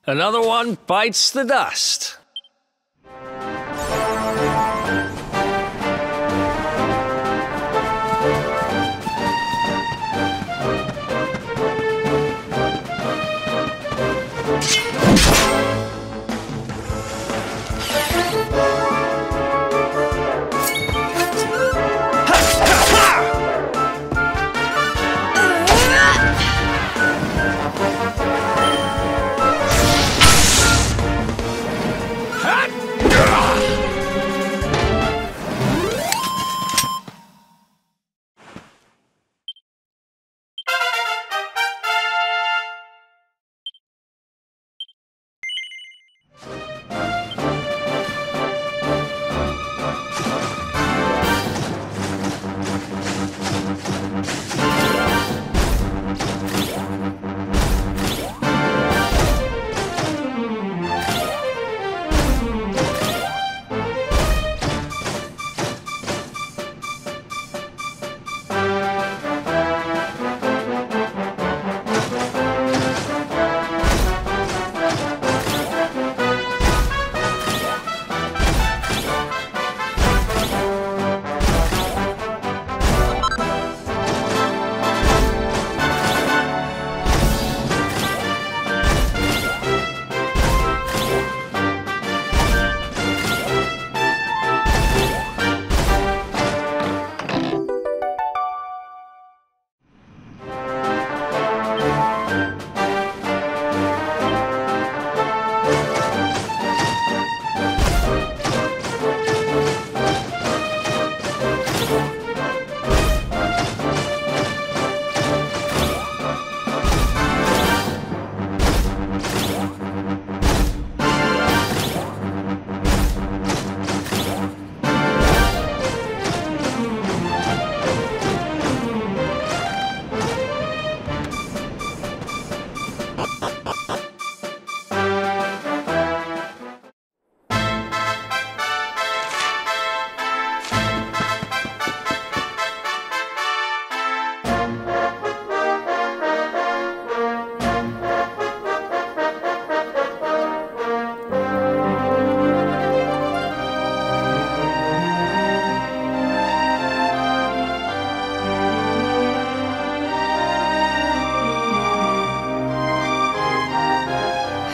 Another one bites the dust.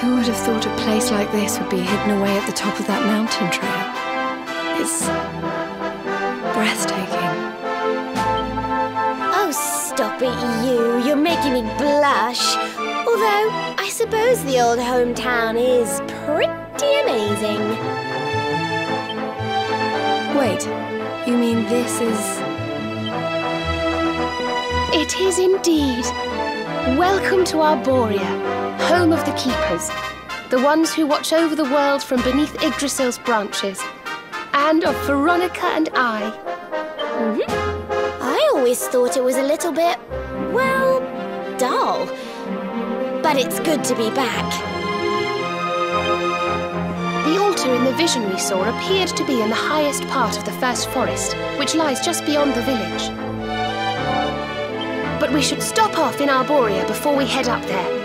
Who would have thought a place like this would be hidden away at the top of that mountain trail? It's breathtaking. Oh, stop it, you. You're making me blush. Although, I suppose the old hometown is pretty amazing. Wait, you mean this is... It is indeed. Welcome to Arborea, home of the Keepers, the ones who watch over the world from beneath Yggdrasil's branches, and of Veronica and I. I always thought it was a little bit, well, dull. But it's good to be back. The altar in the vision we saw appeared to be in the highest part of the first forest, which lies just beyond the village. But we should stop off in Arborea before we head up there.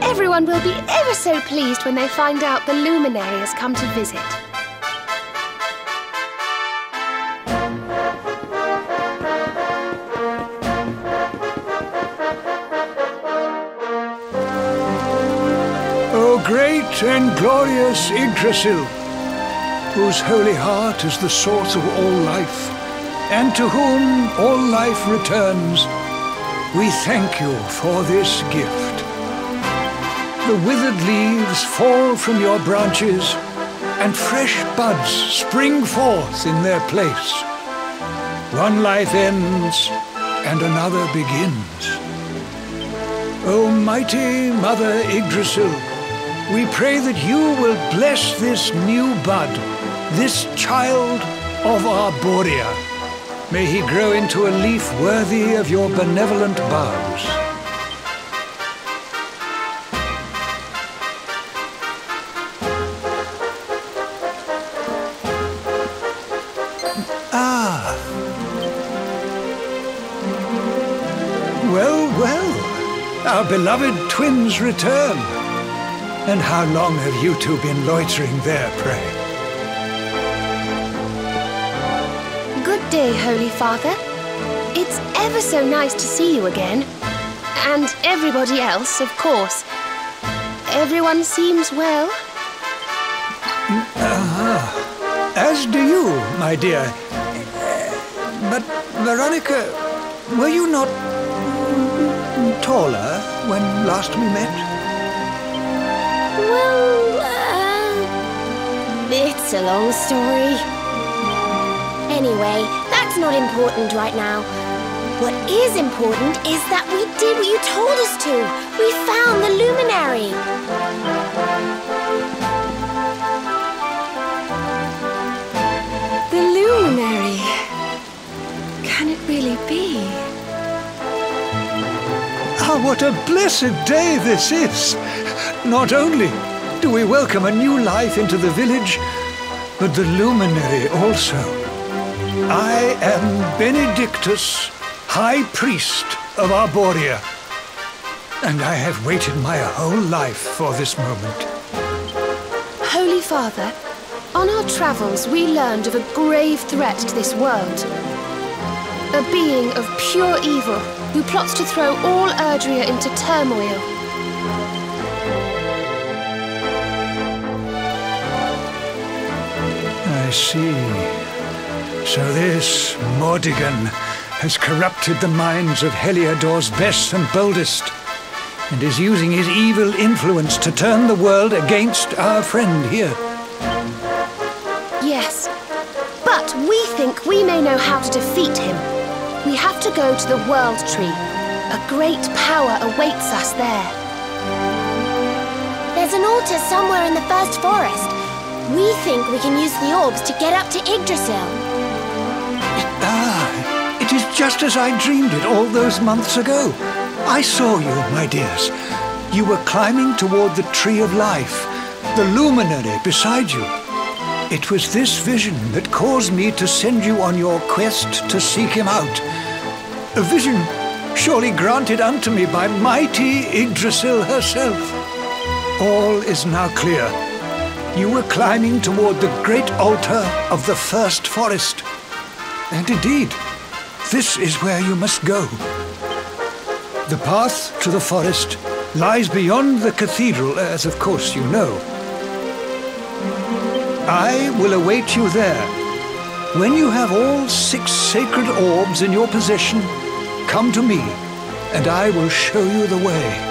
Everyone will be ever so pleased when they find out the luminary has come to visit. O great and glorious Yggdrasil, whose holy heart is the source of all life, and to whom all life returns, we thank you for this gift. The withered leaves fall from your branches, and fresh buds spring forth in their place. One life ends, and another begins. O mighty Mother Yggdrasil, we pray that you will bless this new bud, this child of Arborea. May he grow into a leaf worthy of your benevolent boughs. Ah. Well, well, our beloved twins return. And how long have you two been loitering there, pray? Good day, Holy Father. It's ever so nice to see you again. And everybody else, of course. Everyone seems well. As do you, my dear. But, Veronica, were you not taller when last we met? Well, it's a long story. Anyway, that's not important right now. What is important is that we did what you told us to. We found the luminary. The luminary. Can it really be? Ah, what a blessed day this is! Not only do we welcome a new life into the village, but the luminary also. I am Benedictus, High Priest of Arborea, and I have waited my whole life for this moment. Holy Father, on our travels we learned of a grave threat to this world. A being of pure evil who plots to throw all Erdrea into turmoil. I see. So this Mordigan has corrupted the minds of Heliodor's best and boldest, and is using his evil influence to turn the world against our friend here. Yes, but we think we may know how to defeat him. We have to go to the World Tree. A great power awaits us there. There's an altar somewhere in the first forest. We think we can use the orbs to get up to Yggdrasil. It is just as I dreamed it all those months ago. I saw you, my dears. You were climbing toward the Tree of Life, the luminary beside you. It was this vision that caused me to send you on your quest to seek him out. A vision surely granted unto me by mighty Yggdrasil herself. All is now clear. You were climbing toward the great altar of the first forest. And indeed, this is where you must go. The path to the forest lies beyond the cathedral, as of course you know. I will await you there. When you have all 6 sacred orbs in your possession, come to me, and I will show you the way.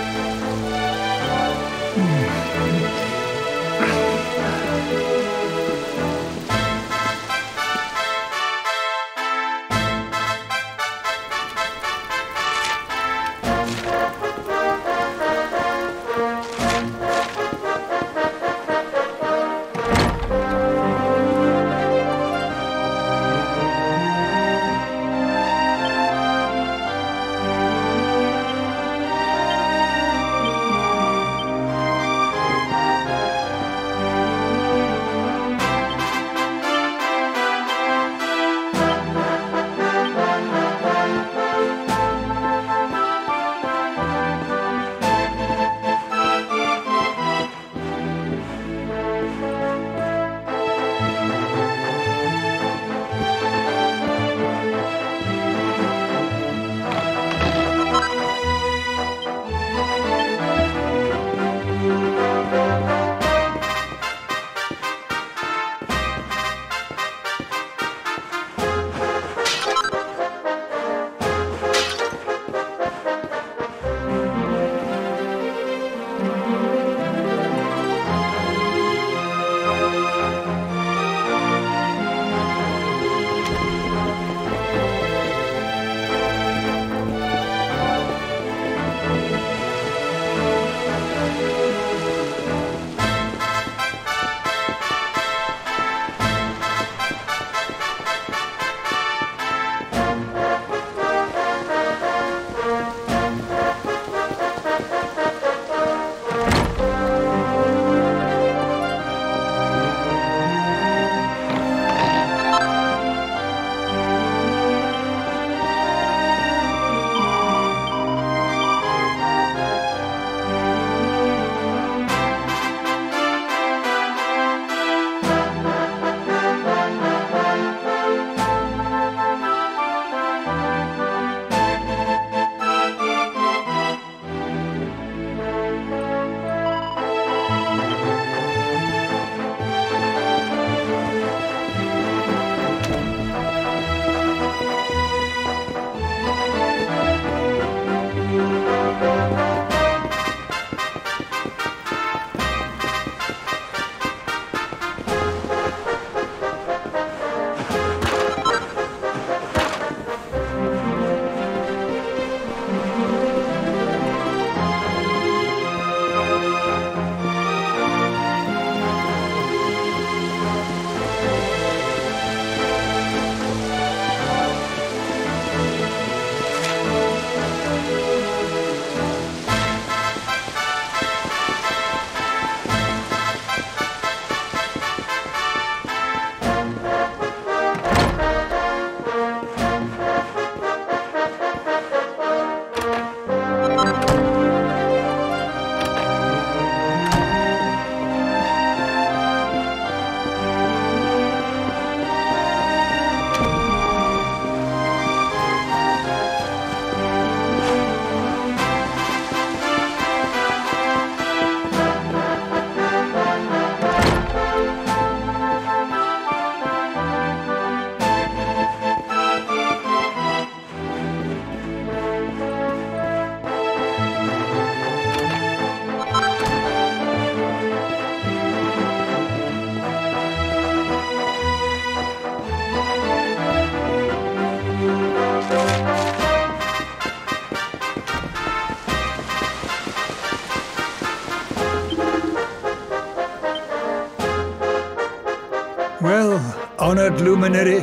honored luminary,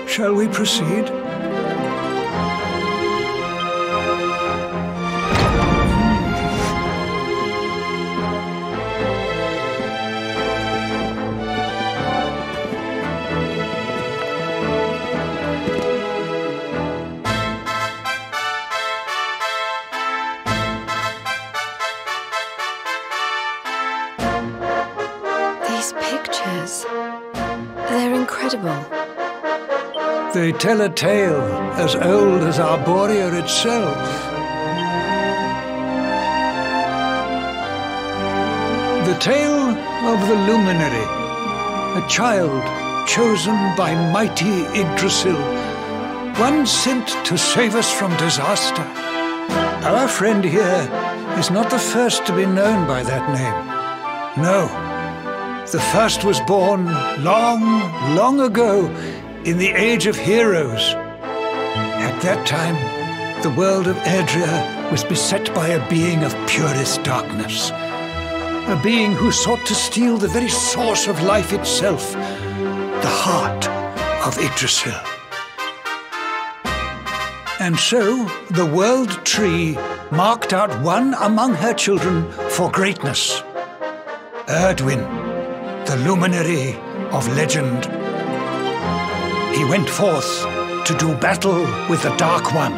shall we proceed? These pictures, they're incredible. They tell a tale as old as Arborea itself. The tale of the luminary, a child chosen by mighty Yggdrasil, one sent to save us from disaster. Our friend here is not the first to be known by that name. No, the first was born long, long ago in the Age of Heroes. At that time, the world of Erdrea was beset by a being of purest darkness. A being who sought to steal the very source of life itself, the heart of Yggdrasil. And so, the World Tree marked out one among her children for greatness. Erdwin, the luminary of legend. He went forth to do battle with the Dark One.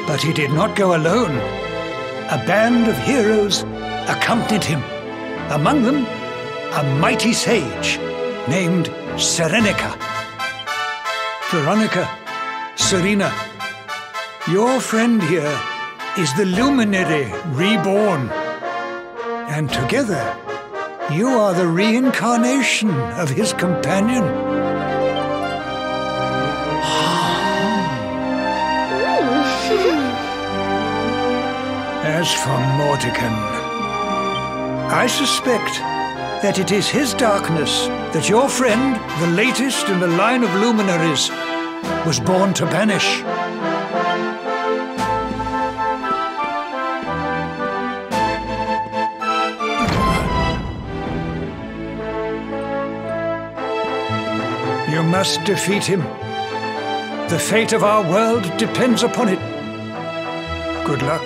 But he did not go alone. A band of heroes accompanied him. Among them, a mighty sage named Serenica. Veronica, Serena, your friend here is the luminary reborn. And together, you are the reincarnation of his companion. As for Mordekan, I suspect that it is his darkness that your friend, the latest in the line of luminaries, was born to banish. You must defeat him. The fate of our world depends upon it. Good luck.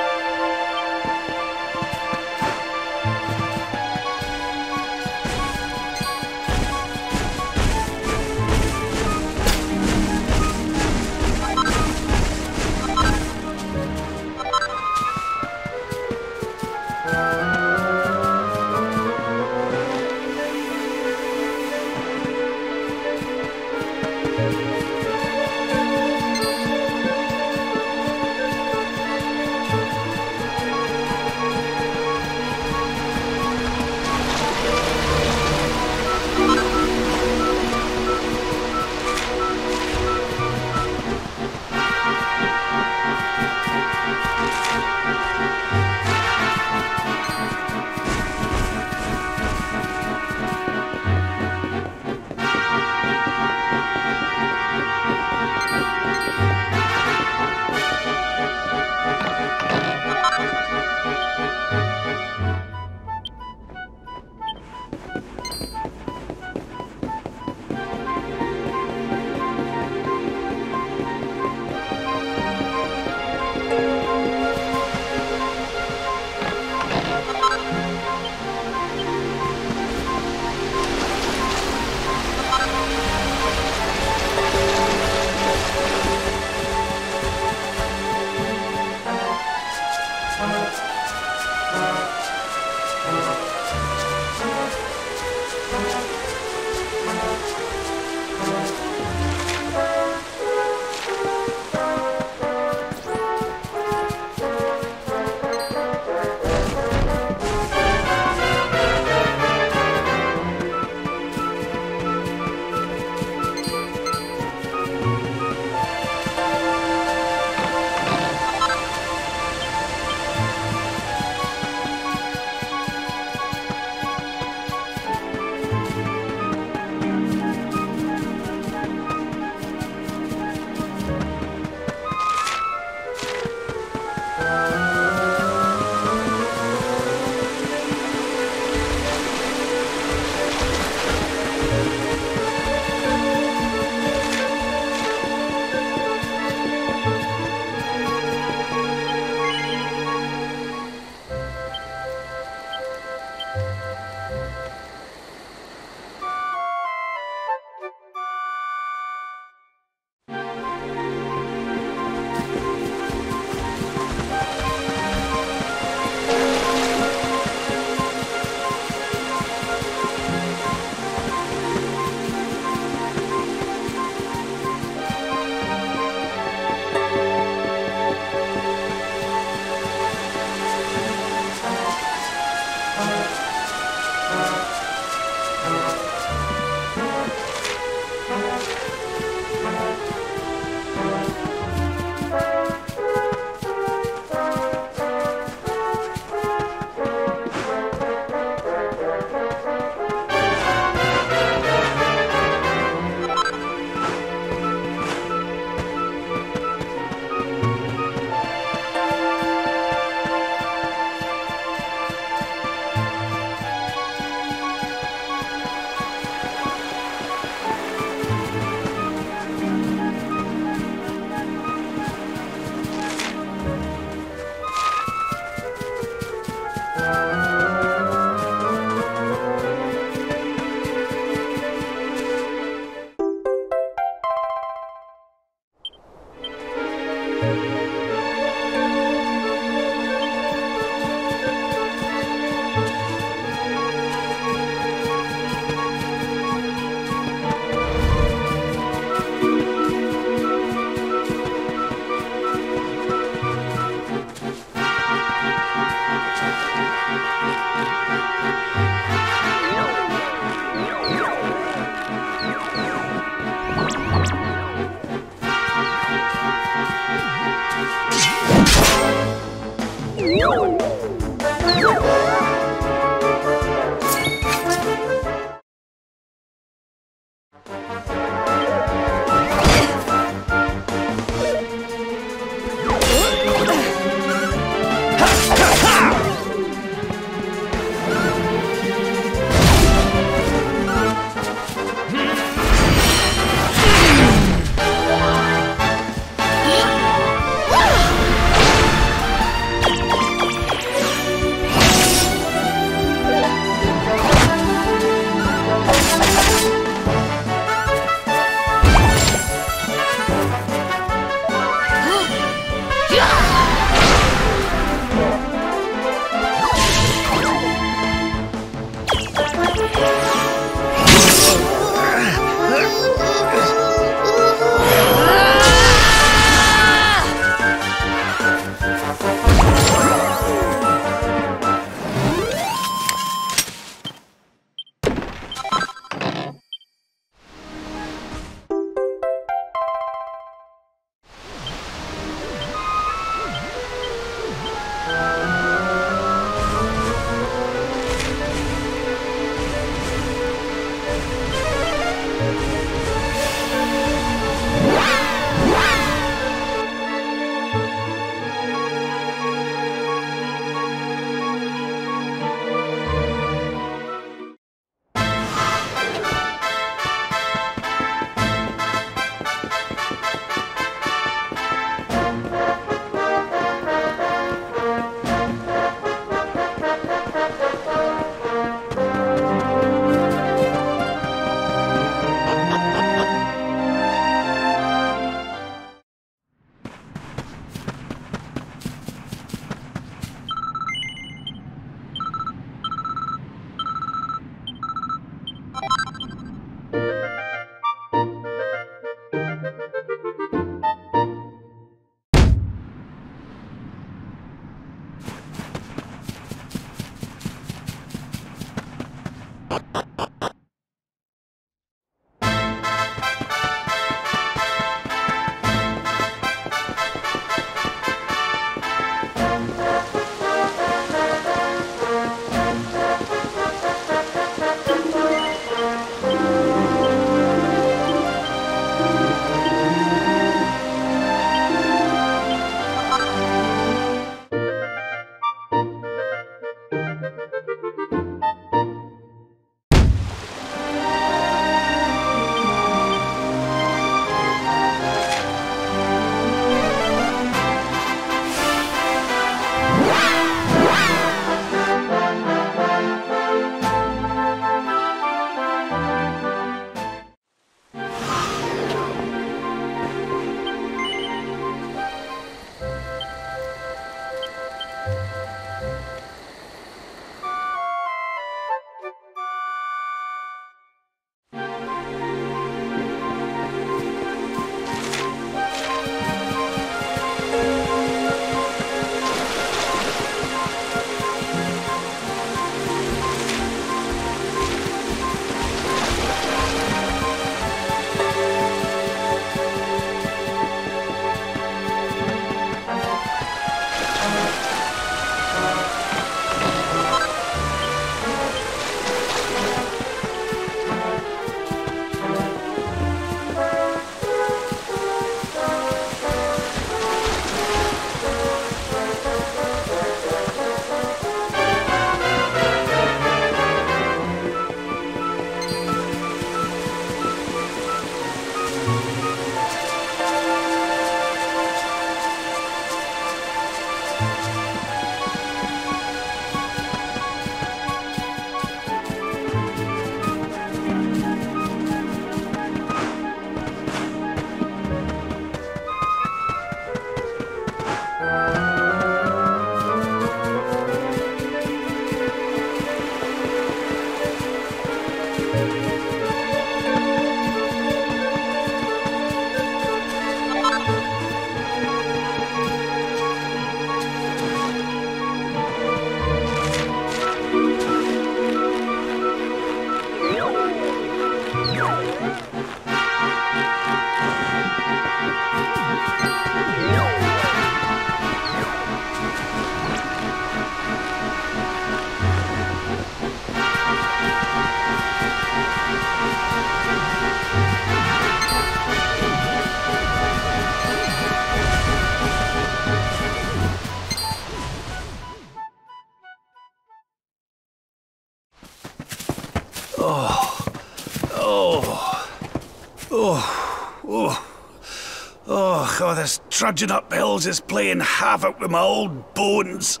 Oh, this trudging up hills is playing havoc with my old bones.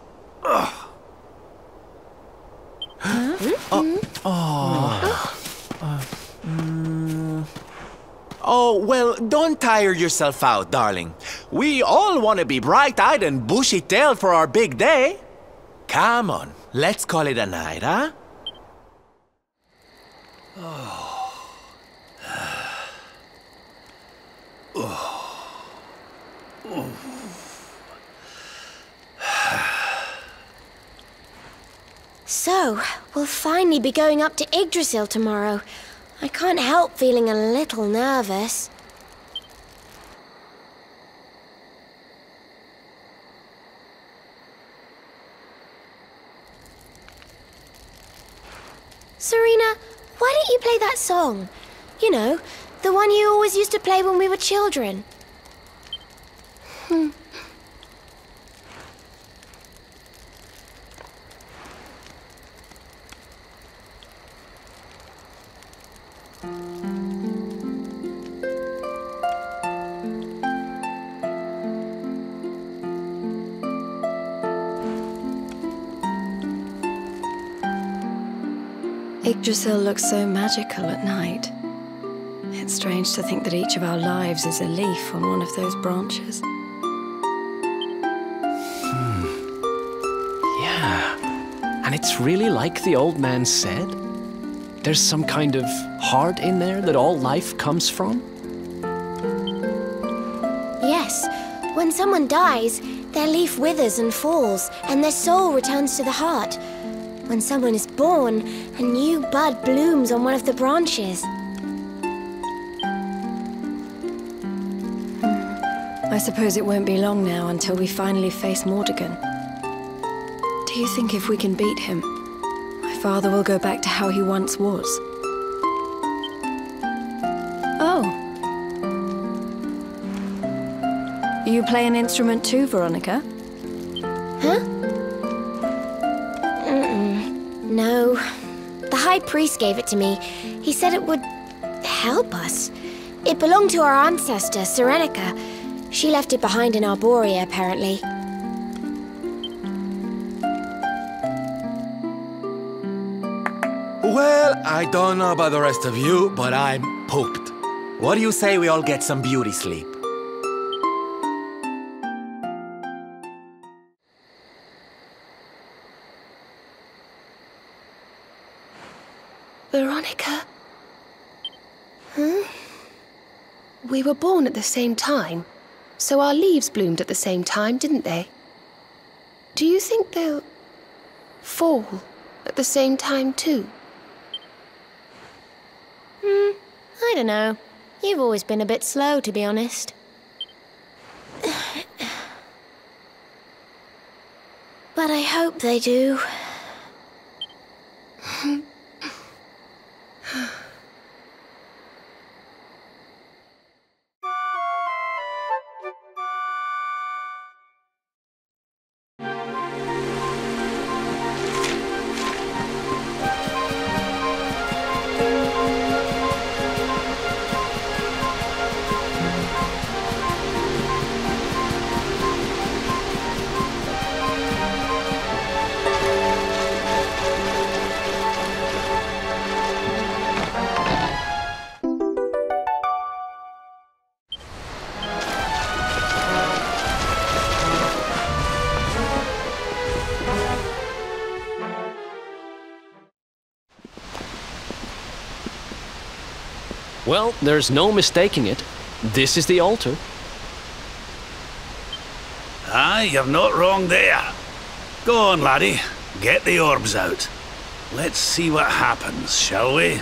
Oh, well, don't tire yourself out, darling. We all want to be bright-eyed and bushy-tailed for our big day. Come on, let's call it a night, huh? So, we'll finally be going up to Yggdrasil tomorrow. I can't help feeling a little nervous. Serena, why don't you play that song? You know, the one you always used to play when we were children. Yggdrasil looks so magical at night. It's strange to think that each of our lives is a leaf on one of those branches. Yeah. And it's really like the old man said. There's some kind of heart in there that all life comes from. Yes, when someone dies, their leaf withers and falls, and their soul returns to the heart. When someone is born, a new bud blooms on one of the branches. I suppose it won't be long now until we finally face Mordegon. Do you think if we can beat him, my father will go back to how he once was? Oh. You play an instrument too, Veronica? Huh? No. The High Priest gave it to me. He said it would help us. It belonged to our ancestor, Serenica. She left it behind in Arborea, apparently. Well, I don't know about the rest of you, but I'm pooped. What do you say we all get some beauty sleep? Veronica? We were born at the same time, so our leaves bloomed at the same time, didn't they? Do you think they'll fall at the same time too? I don't know. You've always been a bit slow, to be honest. But I hope they do. Well, there's no mistaking it. This is the altar. Aye, you're not wrong there. Go on, laddie. Get the orbs out. Let's see what happens, shall we?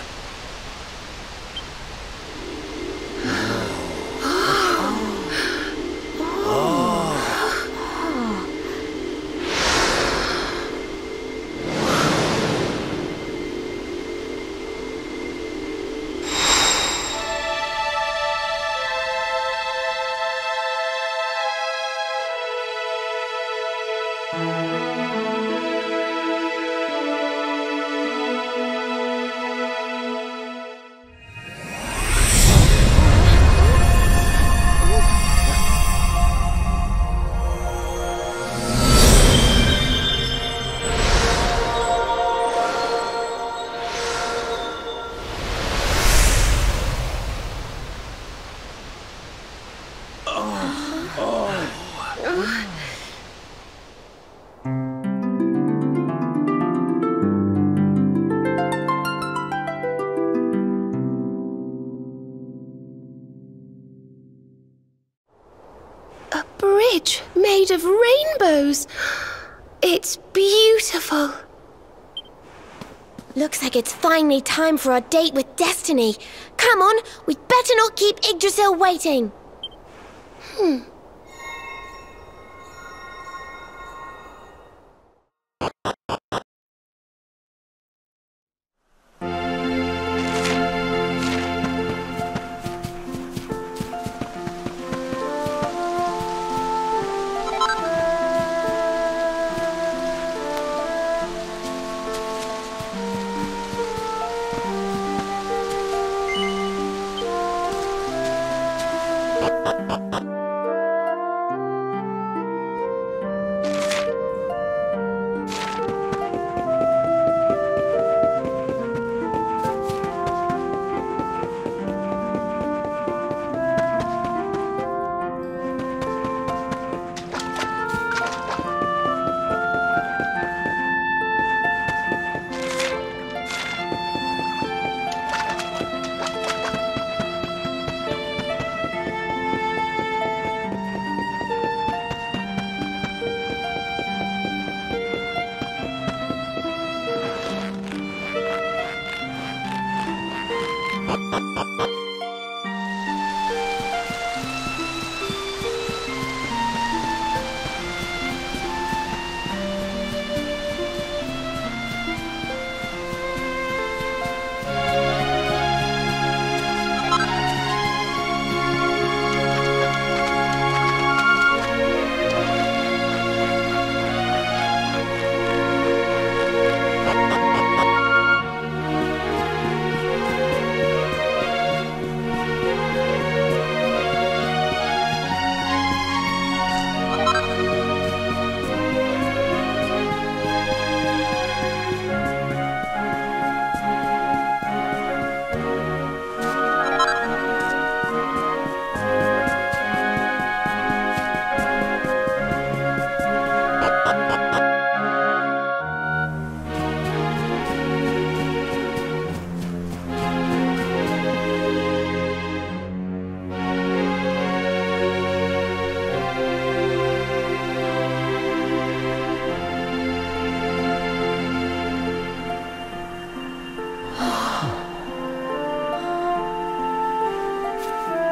made of rainbows. It's beautiful. Looks like it's finally time for our date with Destiny. Come on, we'd better not keep Yggdrasil waiting.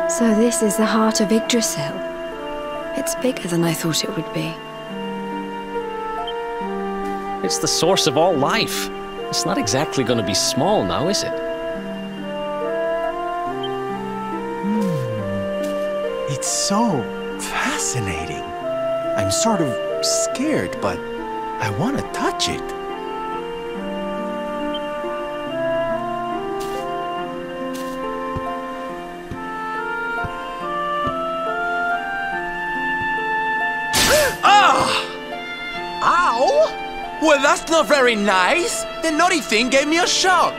So this is the heart of Yggdrasil. It's bigger than I thought it would be. It's the source of all life. It's not exactly going to be small now, is it? It's so fascinating. I'm sort of scared, but I want to touch it. Ow! Well, that's not very nice. The naughty thing gave me a shock.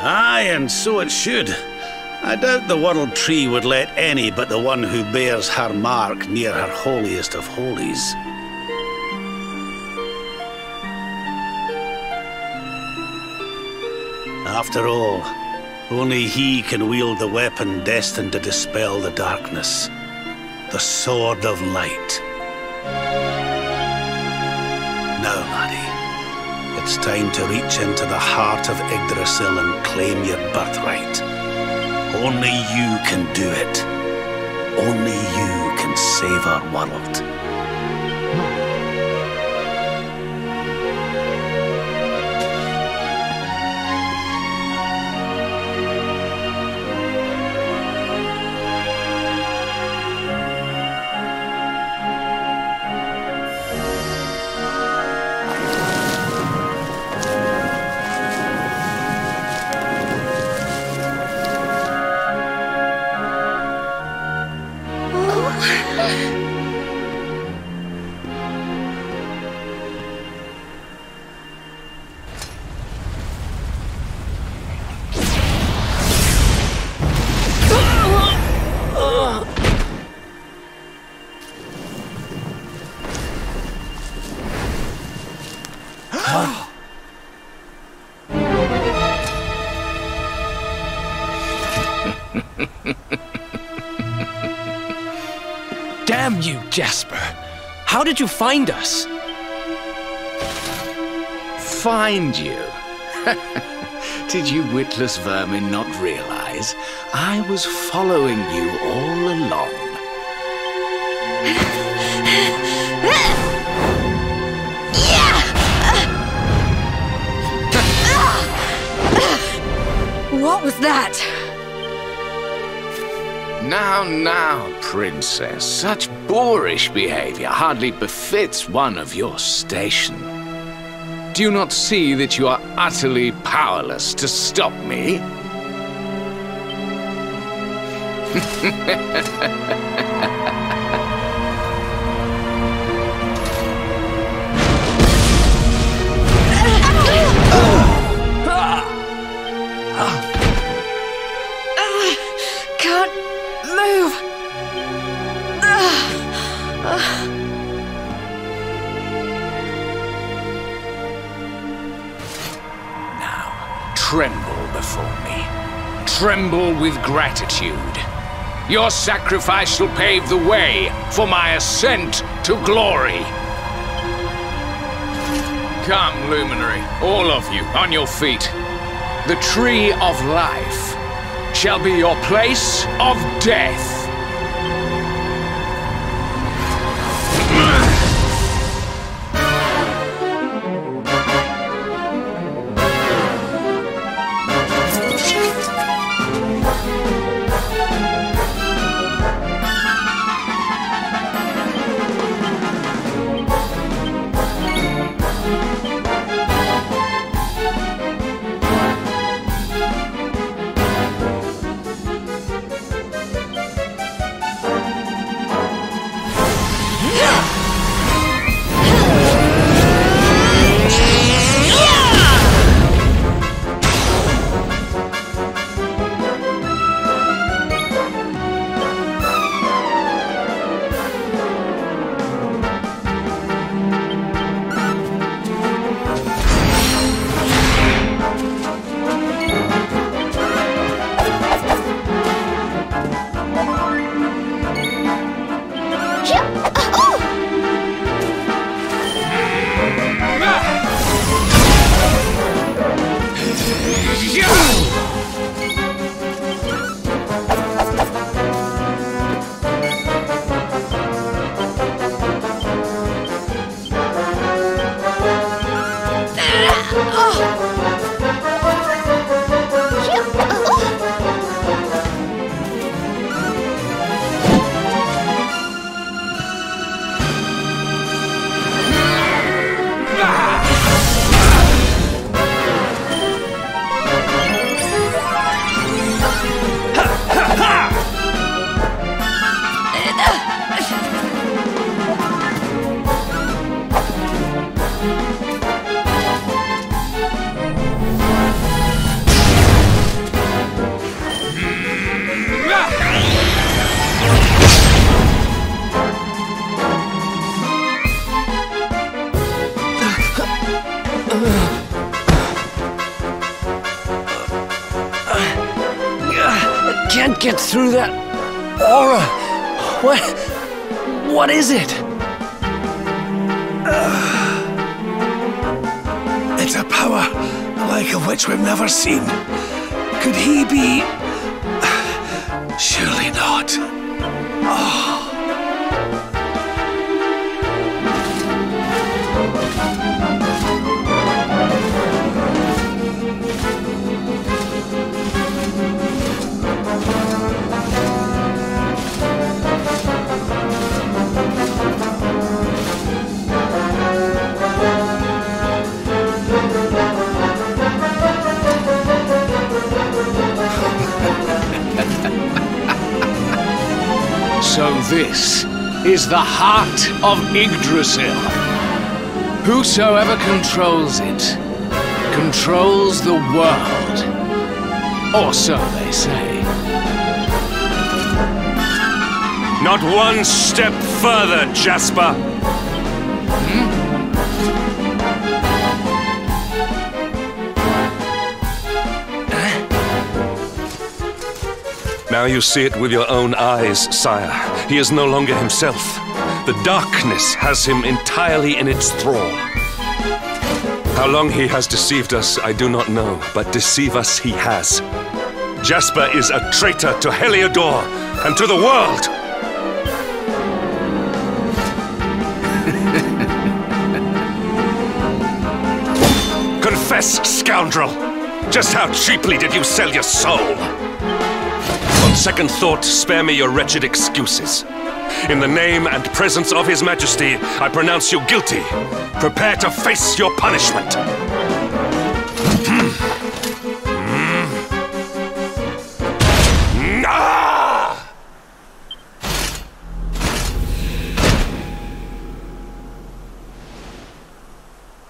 Aye, and so it should. I doubt the World Tree would let any but the one who bears her mark near her holiest of holies. After all, only he can wield the weapon destined to dispel the darkness. The Sword of Light. Now, laddie, it's time to reach into the heart of Yggdrasil and claim your birthright. Only you can do it. Only you can save our world. Damn you, Jasper! How did you find us? Find you? Did you witless vermin not realize I was following you all along? What was that? Now, princess, such boorish behavior hardly befits one of your station. Do you not see that you are utterly powerless to stop me? Can't move. Now, tremble before me. Tremble with gratitude. Your sacrifice shall pave the way for my ascent to glory. Come, luminary, all of you, on your feet. The tree of life shall be your place of death. Can't get through that aura. What is it? It's a power like of which we've never seen. Could he be? Surely not. So this is the heart of Yggdrasil. Whosoever controls it, controls the world. Or so they say. Not one step further, Jasper! Now you see it with your own eyes, sire. He is no longer himself. The darkness has him entirely in its thrall. How long he has deceived us, I do not know, but deceive us he has. Jasper is a traitor to Heliodor and to the world! Confess, scoundrel! Just how cheaply did you sell your soul? On second thought, spare me your wretched excuses. In the name and presence of His Majesty, I pronounce you guilty. Prepare to face your punishment.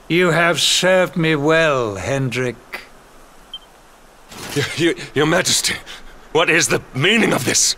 You have served me well, Hendrik. Your Majesty, what is the meaning of this?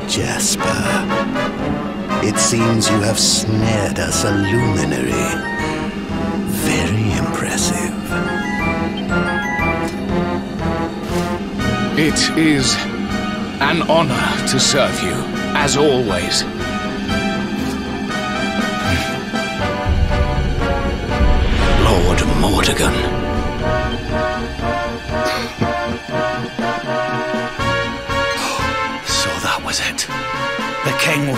Jasper, it seems you have snared us a luminary. Very impressive. It is an honor to serve you, as always. Lord Mordegon. It. The king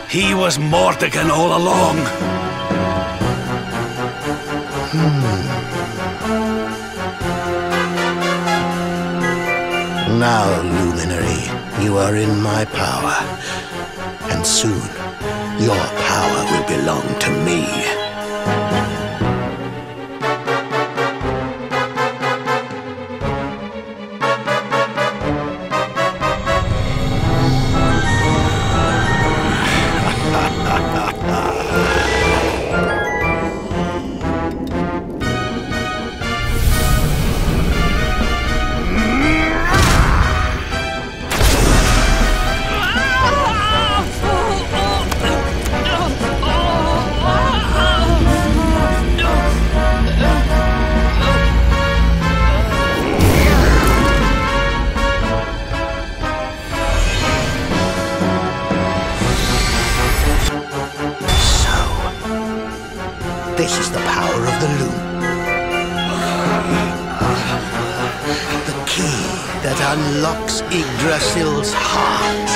he was Mordegon all along. Now, Luminary, you are in my power. And soon, your power will belong to me. This is the power of the loom. The key that unlocks Yggdrasil's heart.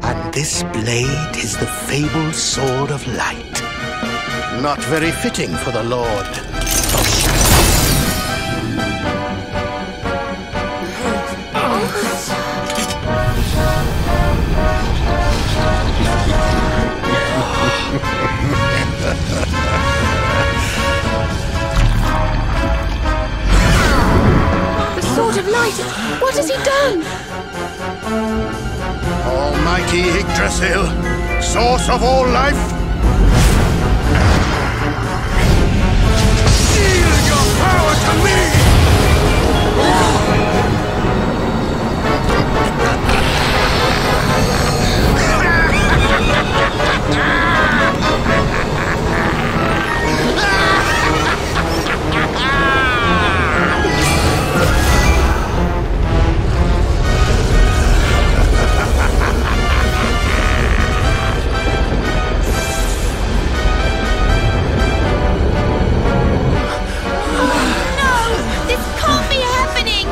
And this blade is the fabled sword of light. Not very fitting for the Lord of Shadow. The sword of light! What has he done? Almighty Yggdrasil, source of all life, yield your power to me! This can't be happening!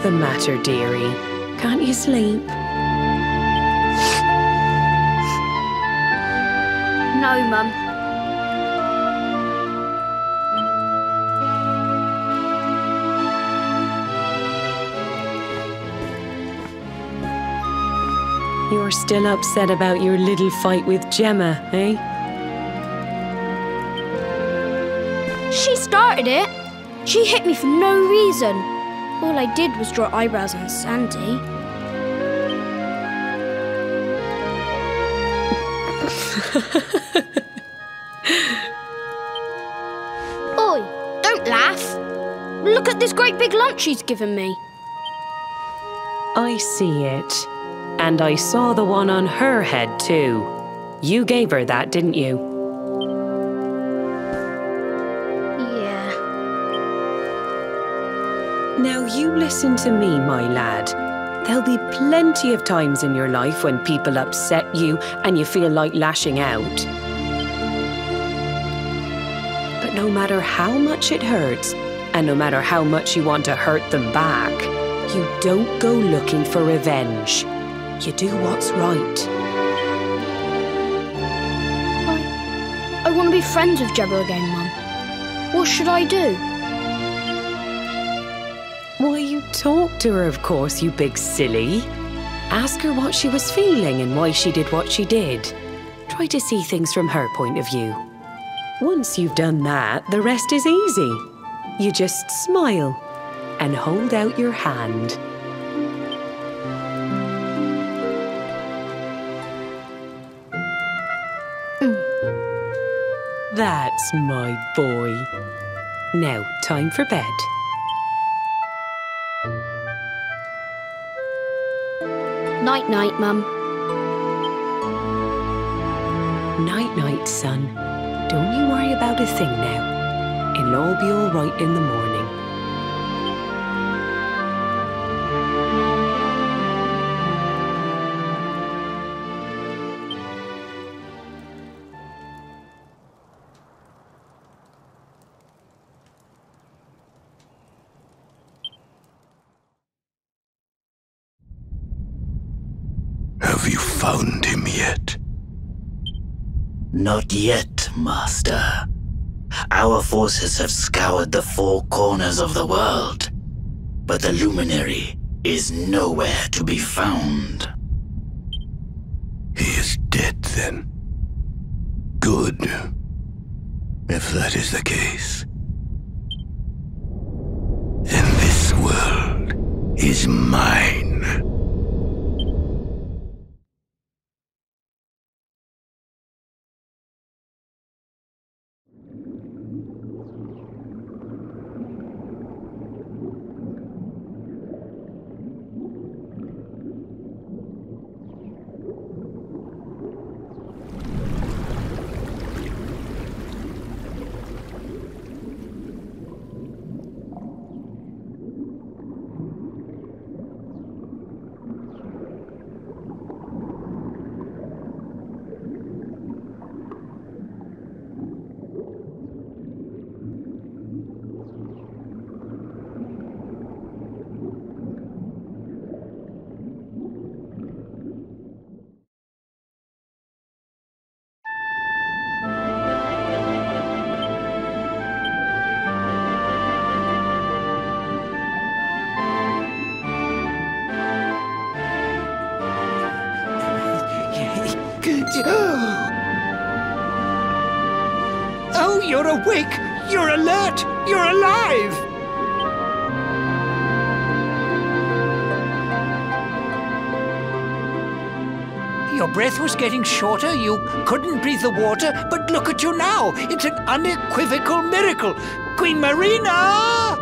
the matter, dearie? Can't you sleep? No, Mum. You're still upset about your little fight with Gemma, eh? She started it. She hit me for no reason. All I did was draw eyebrows on Sandy. Oi, don't laugh. Look at this great big lump she's given me. I see it. And I saw the one on her head too. You gave her that, didn't you? Yeah. Now you listen to me, my lad. There'll be plenty of times in your life when people upset you and you feel like lashing out. But no matter how much it hurts, and no matter how much you want to hurt them back, you don't go looking for revenge. You do what's right. I want to be friends with Gemma again, Mum. What should I do? Why, you talk to her, of course, you big silly. Ask her what she was feeling and why she did what she did. Try to see things from her point of view. Once you've done that, the rest is easy. You just smile and hold out your hand. That's my boy. Now, time for bed. Night-night, Mum. Night-night, son. Don't you worry about a thing now. It'll all be all right in the morning. Have you found him yet? Not yet, Master. Our forces have scoured the four corners of the world, but the luminary is nowhere to be found. He is dead, then. Good. If that is the case, then this world is mine. Oh, you're awake! You're alert! You're alive! Your breath was getting shorter, you couldn't breathe the water, but look at you now! It's an unequivocal miracle! Queen Marina!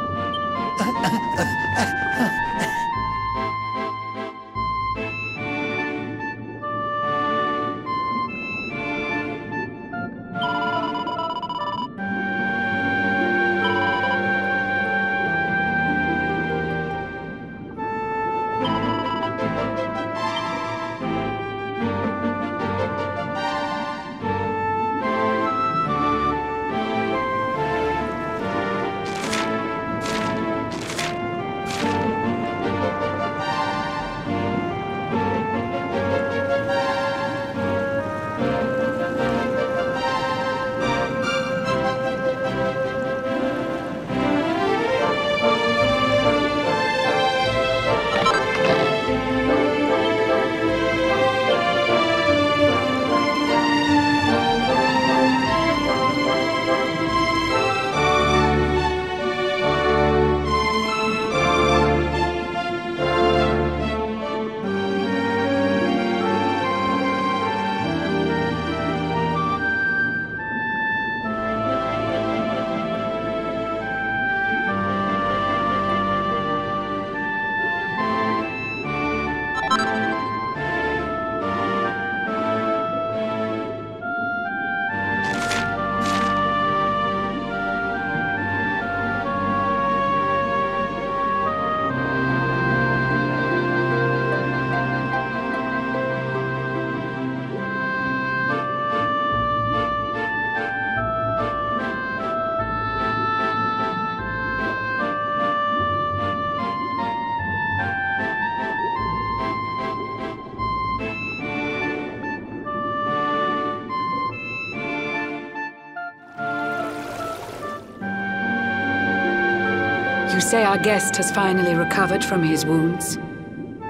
You say our guest has finally recovered from his wounds?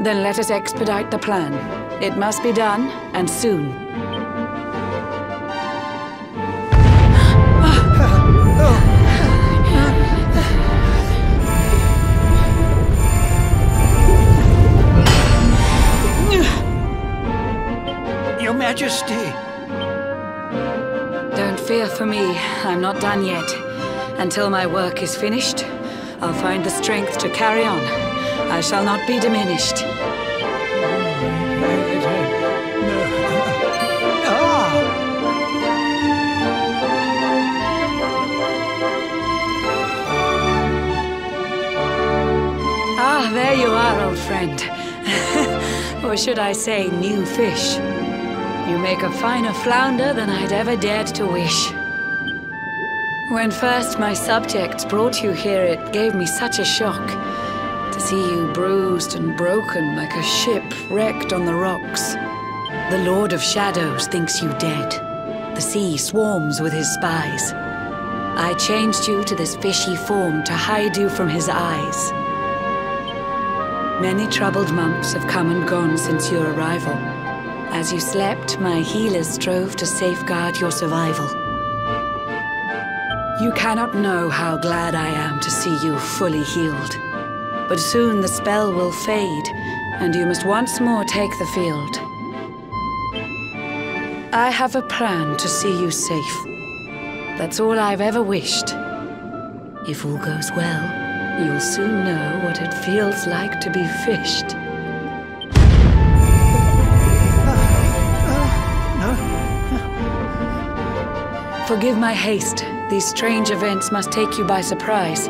Then let us expedite the plan. It must be done, and soon. Your Majesty! Don't fear for me. I'm not done yet. Until my work is finished, I'll find the strength to carry on. I shall not be diminished. Ah, there you are, old friend. Or should I say, new fish. You make a finer flounder than I'd ever dared to wish. When first my subjects brought you here, it gave me such a shock to see you bruised and broken like a ship wrecked on the rocks. The Lord of Shadows thinks you dead. The sea swarms with his spies. I changed you to this fishy form to hide you from his eyes. Many troubled months have come and gone since your arrival. As you slept, my healers strove to safeguard your survival. You cannot know how glad I am to see you fully healed. But soon the spell will fade, and you must once more take the field. I have a plan to see you safe. That's all I've ever wished. If all goes well, you'll soon know what it feels like to be fished. Forgive my haste. These strange events must take you by surprise.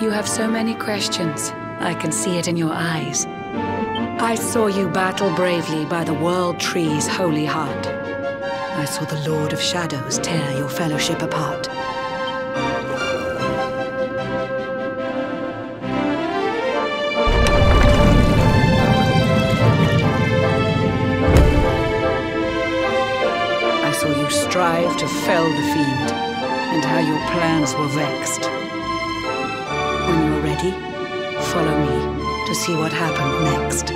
You have so many questions. I can see it in your eyes. I saw you battle bravely by the World Tree's holy heart. I saw the Lord of Shadows tear your fellowship apart. I saw you strive to fell the fiend, and how your plans were vexed. When you're ready, follow me to see what happened next.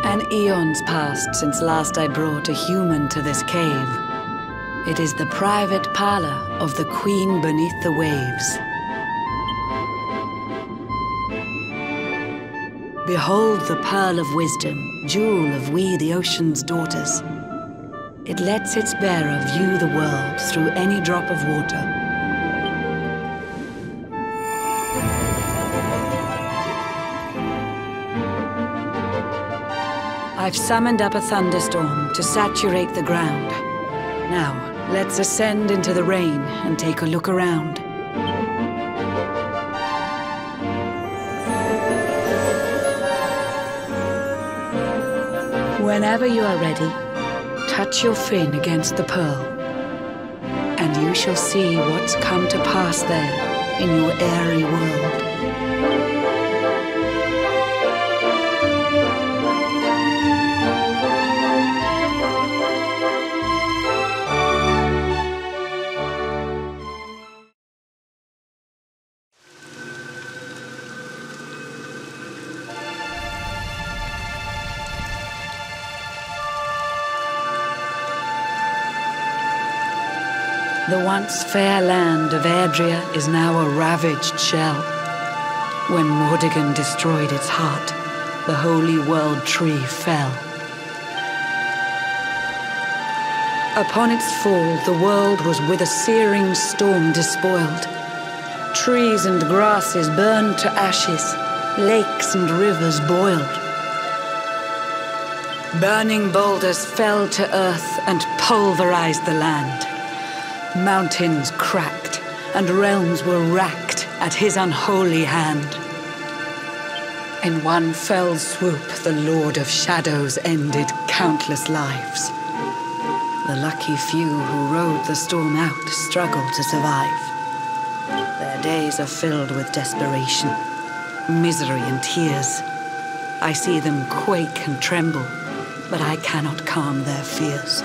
An eon's passed since last I brought a human to this cave. It is the private parlor of the Queen beneath the waves. Behold the pearl of wisdom, jewel of we the ocean's daughters. It lets its bearer view the world through any drop of water. I've summoned up a thunderstorm to saturate the ground. Now, let's ascend into the rain and take a look around. Whenever you are ready, touch your fin against the pearl, and you shall see what's come to pass there in your airy world. The once fair land of Adria is now a ravaged shell. When Mordegon destroyed its heart, the holy world tree fell. Upon its fall, the world was with a searing storm despoiled. Trees and grasses burned to ashes, lakes and rivers boiled. Burning boulders fell to earth, and pulverized the land. Mountains cracked, and realms were racked at his unholy hand. In one fell swoop, the Lord of Shadows ended countless lives. The lucky few who rode the storm out struggled to survive. Their days are filled with desperation, misery and tears. I see them quake and tremble, but I cannot calm their fears.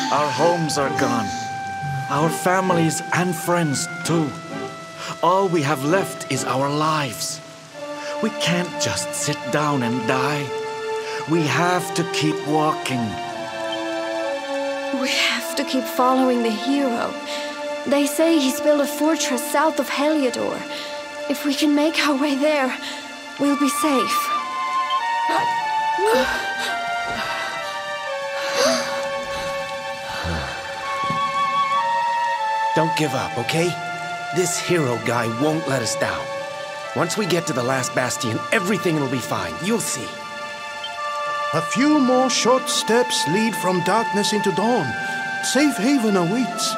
Our homes are gone. Our families and friends too. All we have left is our lives. We can't just sit down and die. We have to keep walking. We have to keep following the hero. They say he's built a fortress south of Heliodor. If we can make our way there, we'll be safe. Don't give up, okay? This hero guy won't let us down. Once we get to the last bastion, everything will be fine. You'll see. A few more short steps lead from darkness into dawn. Safe haven awaits.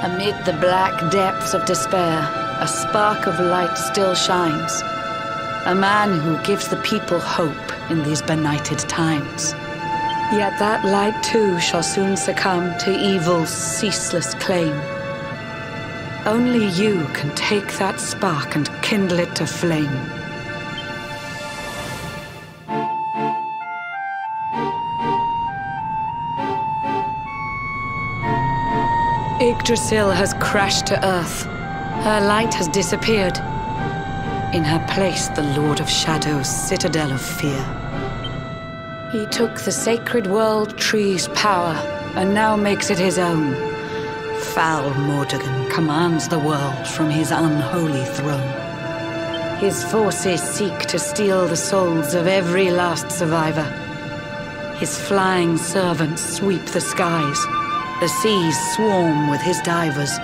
Amid the black depths of despair, a spark of light still shines. A man who gives the people hope in these benighted times. Yet that light too shall soon succumb to evil's ceaseless claim. Only you can take that spark and kindle it to flame. Yggdrasil has crashed to earth. Her light has disappeared. In her place, the Lord of Shadows' citadel of fear. He took the sacred world tree's power and now makes it his own. Foul Mordegon commands the world from his unholy throne. His forces seek to steal the souls of every last survivor. His flying servants sweep the skies. The seas swarm with his divers.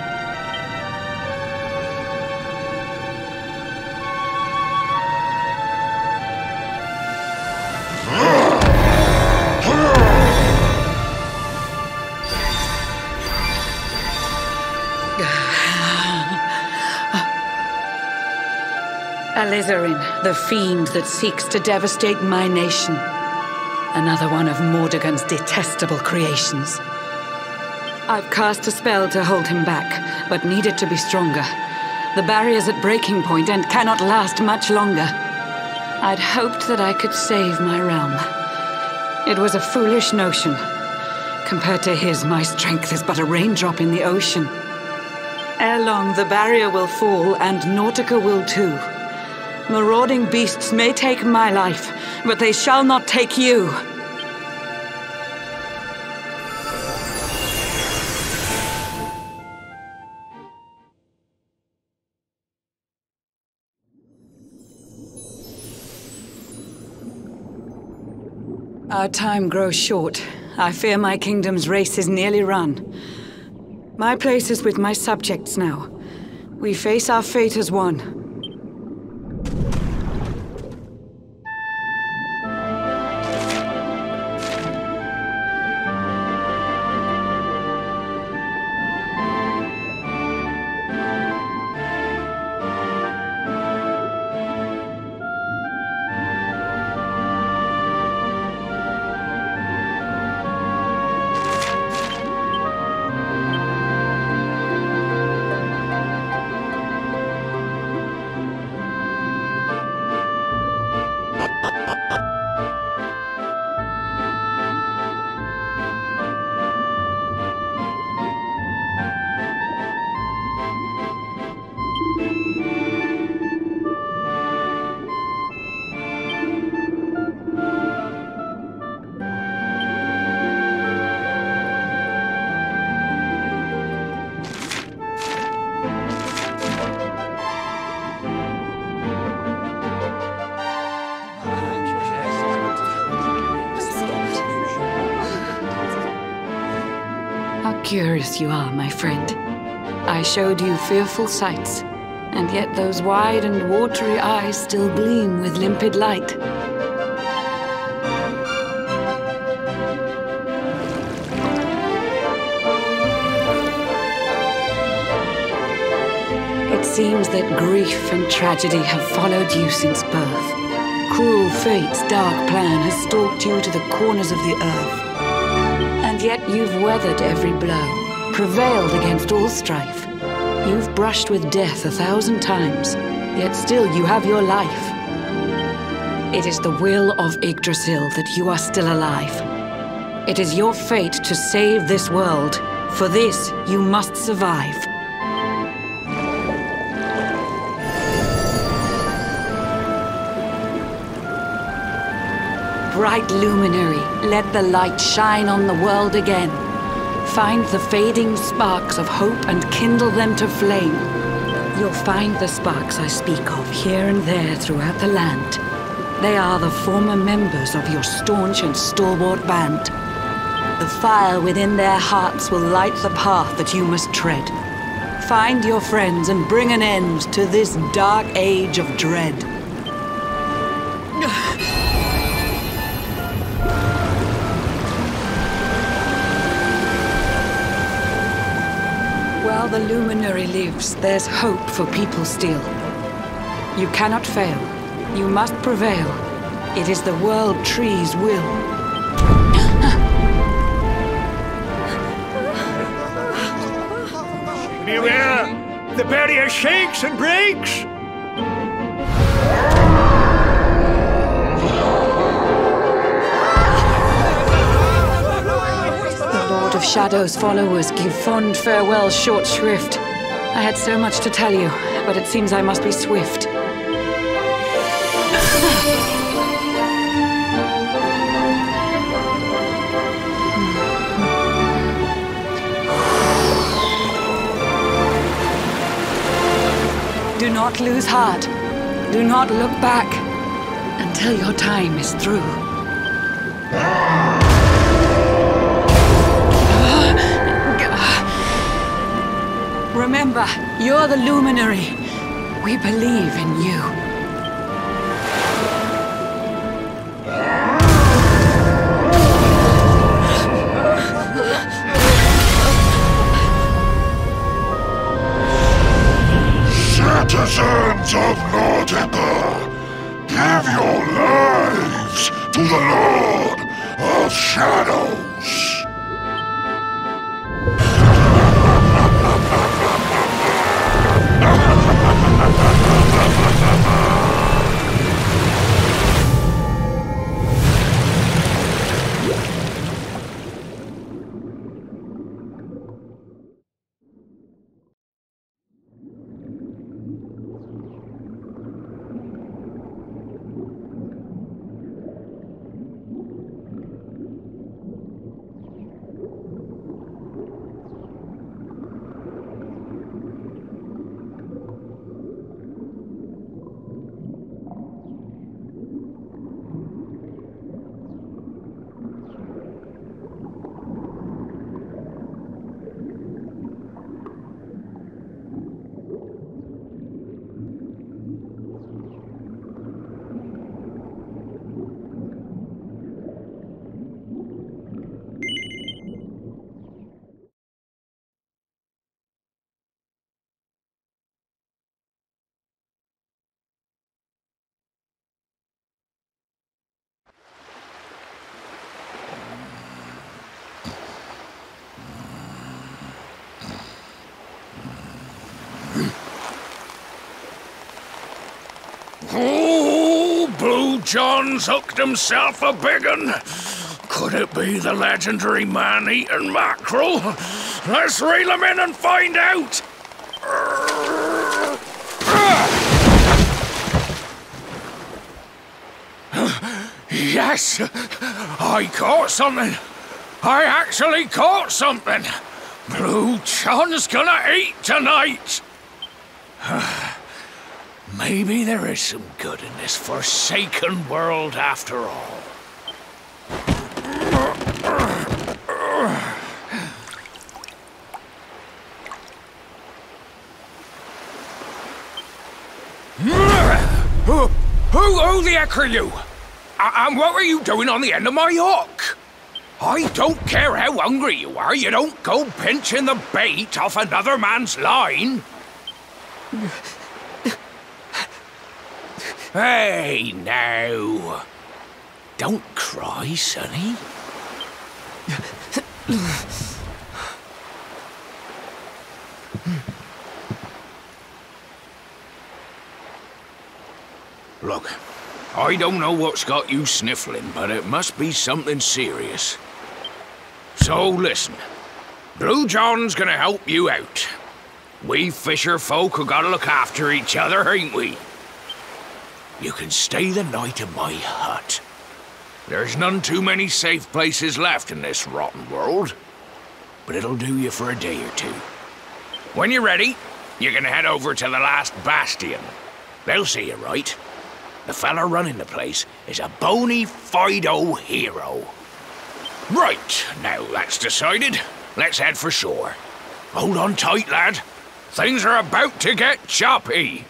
Alizarin, the fiend that seeks to devastate my nation. Another one of Mordegon's detestable creations. I've cast a spell to hold him back, but need it to be stronger. The barrier's at breaking point and cannot last much longer. I'd hoped that I could save my realm. It was a foolish notion. Compared to his, my strength is but a raindrop in the ocean. Ere long, the barrier will fall, and Nautica will too. Marauding beasts may take my life, but they shall not take you. Our time grows short. I fear my kingdom's race is nearly run. My place is with my subjects now. We face our fate as one. Curious you are, my friend. I showed you fearful sights, and yet those wide and watery eyes still gleam with limpid light. It seems that grief and tragedy have followed you since birth. Cruel fate's dark plan has stalked you to the corners of the earth. And yet you've weathered every blow, prevailed against all strife. You've brushed with death 1,000 times, yet still you have your life. It is the will of Yggdrasil that you are still alive. It is your fate to save this world. For this, you must survive. Bright luminary, let the light shine on the world again. Find the fading sparks of hope and kindle them to flame. You'll find the sparks I speak of here and there throughout the land. They are the former members of your staunch and stalwart band. The fire within their hearts will light the path that you must tread. Find your friends and bring an end to this dark age of dread. While the luminary lives, there's hope for people still. You cannot fail. You must prevail. It is the World Tree's will. Beware! The barrier shakes and breaks! Lord of Shadow's followers give fond farewell short shrift. I had so much to tell you, but it seems I must be swift. Do not lose heart. Do not look back until your time is through. Remember, you're the luminary. We believe in you. Citizens of Nordica, give your lives to the Lord of Shadows. John's hooked himself a big un. Could it be the legendary man-eating mackerel? Let's reel him in and find out! Yes! I caught something! I actually caught something! Blue John's gonna eat tonight! Maybe there is some good in this forsaken world after all. Who the heck are you? And what were you doing on the end of my hook? I don't care how hungry you are, you don't go pinching the bait off another man's line. Hey, now. Don't cry, sonny. Look, I don't know what's got you sniffling, but it must be something serious. So listen, Blue John's gonna help you out. We fisher folk have gotta look after each other, ain't we? You can stay the night in my hut. There's none too many safe places left in this rotten world, but it'll do you for a day or two. When you're ready, you're gonna head over to the last bastion. They'll see you right. The fella running the place is a bony Fido hero. Right, now that's decided. Let's head for shore. Hold on tight, lad. Things are about to get choppy.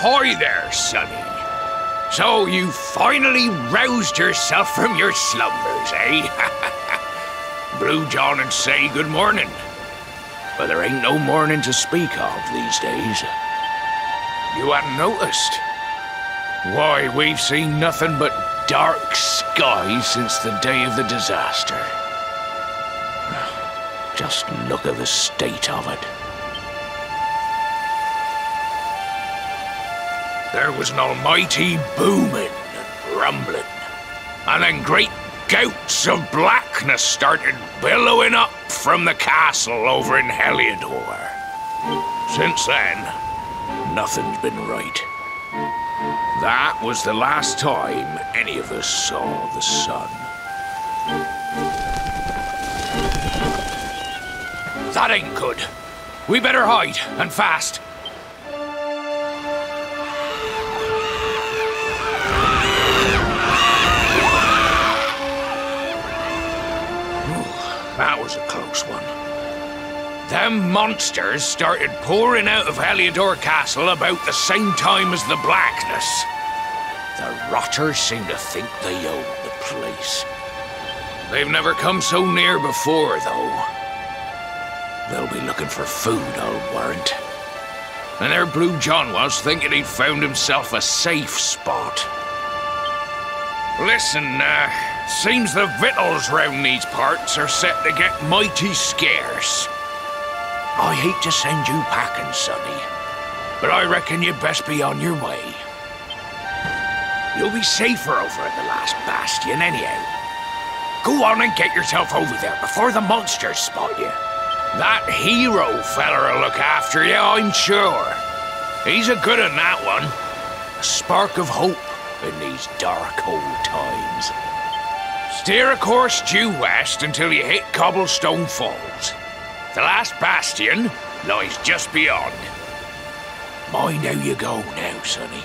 Ahoy there, sonny. So you finally roused yourself from your slumbers, eh? Blue John and say good morning. But there ain't no morning to speak of these days. You hadn't noticed? Why, we've seen nothing but dark skies since the day of the disaster. Just look at the state of it. There was an almighty booming and rumbling, and then great gouts of blackness started billowing up from the castle over in Heliodor. Since then, nothing's been right. That was the last time any of us saw the sun. That ain't good. We better hide, and fast. That was a close one. Them monsters started pouring out of Heliodor Castle about the same time as the blackness. The rotters seem to think they own the place. They've never come so near before, though. They'll be looking for food, I'll warrant. And there Blue John was, thinking he'd found himself a safe spot. Listen, seems the victuals round these parts are set to get mighty scarce. I hate to send you packing, sonny, but I reckon you'd best be on your way. You'll be safer over at the last bastion anyhow. Go on and get yourself over there before the monsters spot you. That hero feller'll look after you, I'm sure. He's a good un, that one. A spark of hope in these dark old times. Steer a course due west until you hit Cobblestone Falls. The last bastion lies just beyond. Mind how you go now, sonny.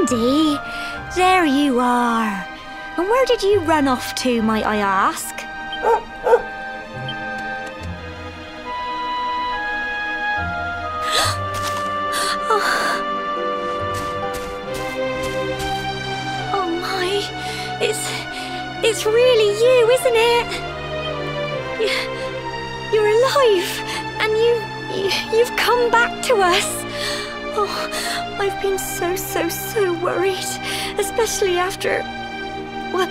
Sandy! There you are. And where did you run off to, might I ask? Oh my, it's really you, isn't it? You're alive, and you've come back to us. Oh, I've been so worried, especially after what?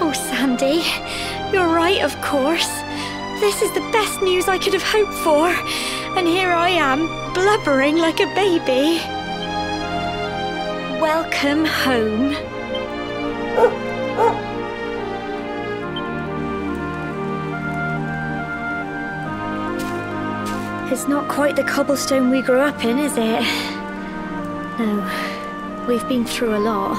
Oh, Sandy, you're right, of course. This is the best news I could have hoped for. And here I am, blubbering like a baby. Welcome home. It's not quite the cobblestone we grew up in, is it? No, we've been through a lot.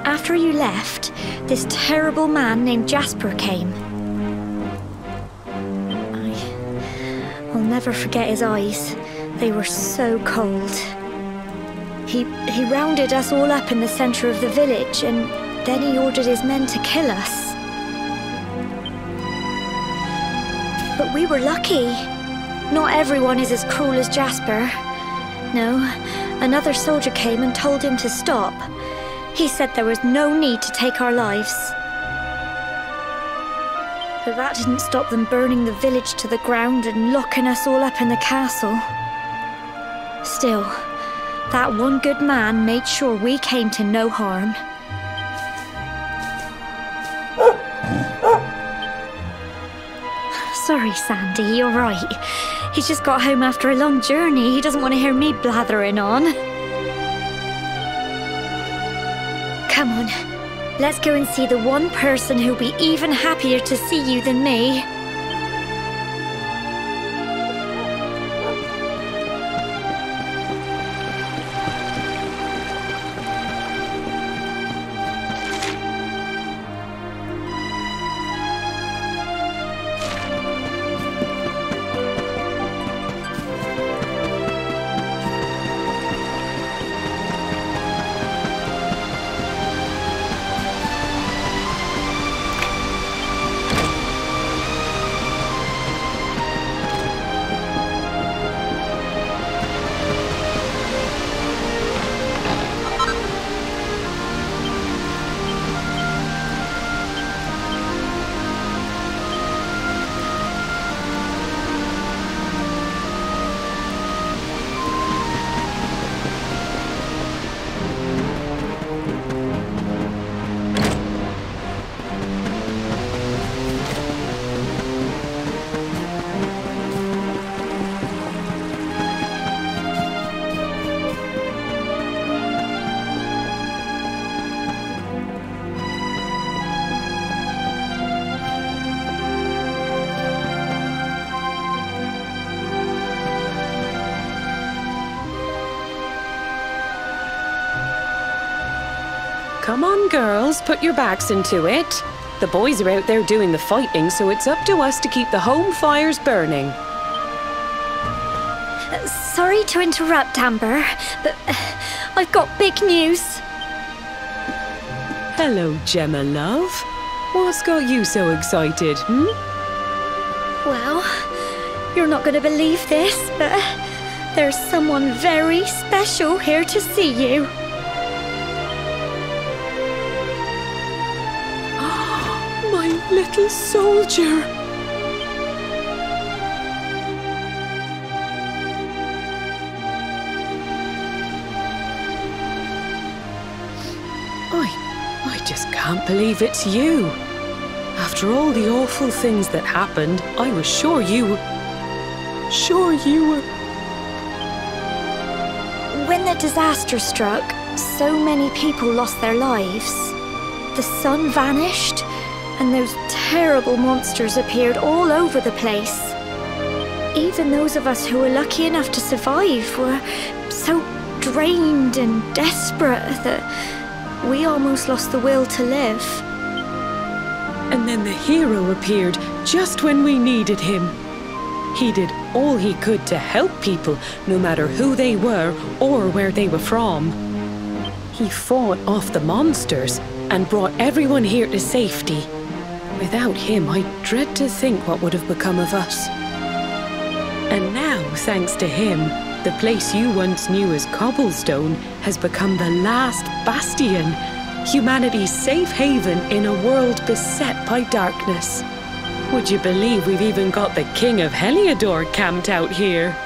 After you left, this terrible man named Jasper came. I'll never forget his eyes. They were so cold. He rounded us all up in the center of the village, and then he ordered his men to kill us. But we were lucky. Not everyone is as cruel as Jasper. No, another soldier came and told him to stop. He said there was no need to take our lives. But that didn't stop them burning the village to the ground and locking us all up in the castle. Still, that one good man made sure we came to no harm. Sorry, Sandy, you're right. He's just got home after a long journey. He doesn't want to hear me blathering on. Come on, let's go and see the one person who'll be even happier to see you than me. Come on, girls, put your backs into it. The boys are out there doing the fighting, so it's up to us to keep the home fires burning. Sorry to interrupt, Amber, but I've got big news. Hello, Gemma, love. What's got you so excited, Well, you're not going to believe this, but there's someone very special here to see you. My little soldier. I just can't believe it's you. After all the awful things that happened, I was sure you were... When the disaster struck, so many people lost their lives. The sun vanished, and those terrible monsters appeared all over the place. Even those of us who were lucky enough to survive were so drained and desperate that We almost lost the will to live. And then the hero appeared just when we needed him. He did all he could to help people, no matter who they were or where they were from. He fought off the monsters and brought everyone here to safety. Without him, I dread to think what would have become of us. And now, thanks to him, the place you once knew as Cobblestone has become the last bastion, humanity's safe haven in a world beset by darkness. Would you believe we've even got the King of Heliodor camped out here?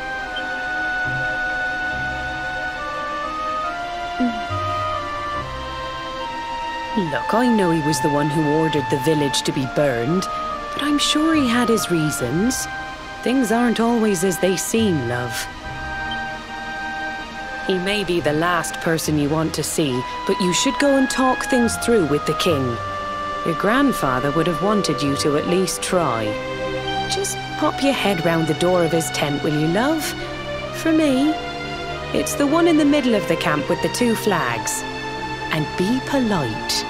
Look, I know he was the one who ordered the village to be burned, but I'm sure he had his reasons. Things aren't always as they seem, love. He may be the last person you want to see, but you should go and talk things through with the king. Your grandfather would have wanted you to at least try. Just pop your head round the door of his tent, will you, love? For me, it's the one in the middle of the camp with the 2 flags. And be polite.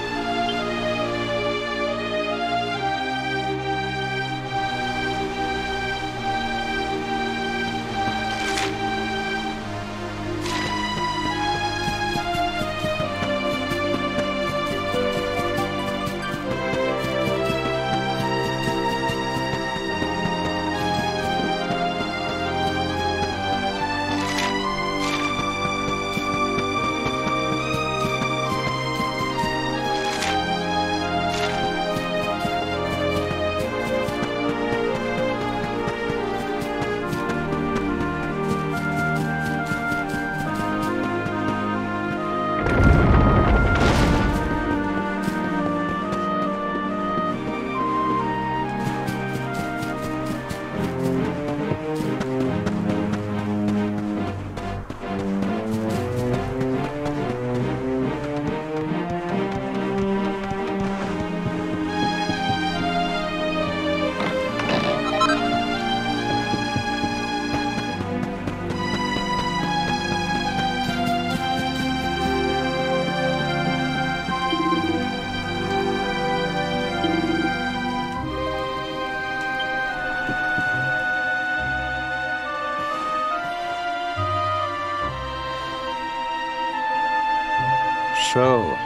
So,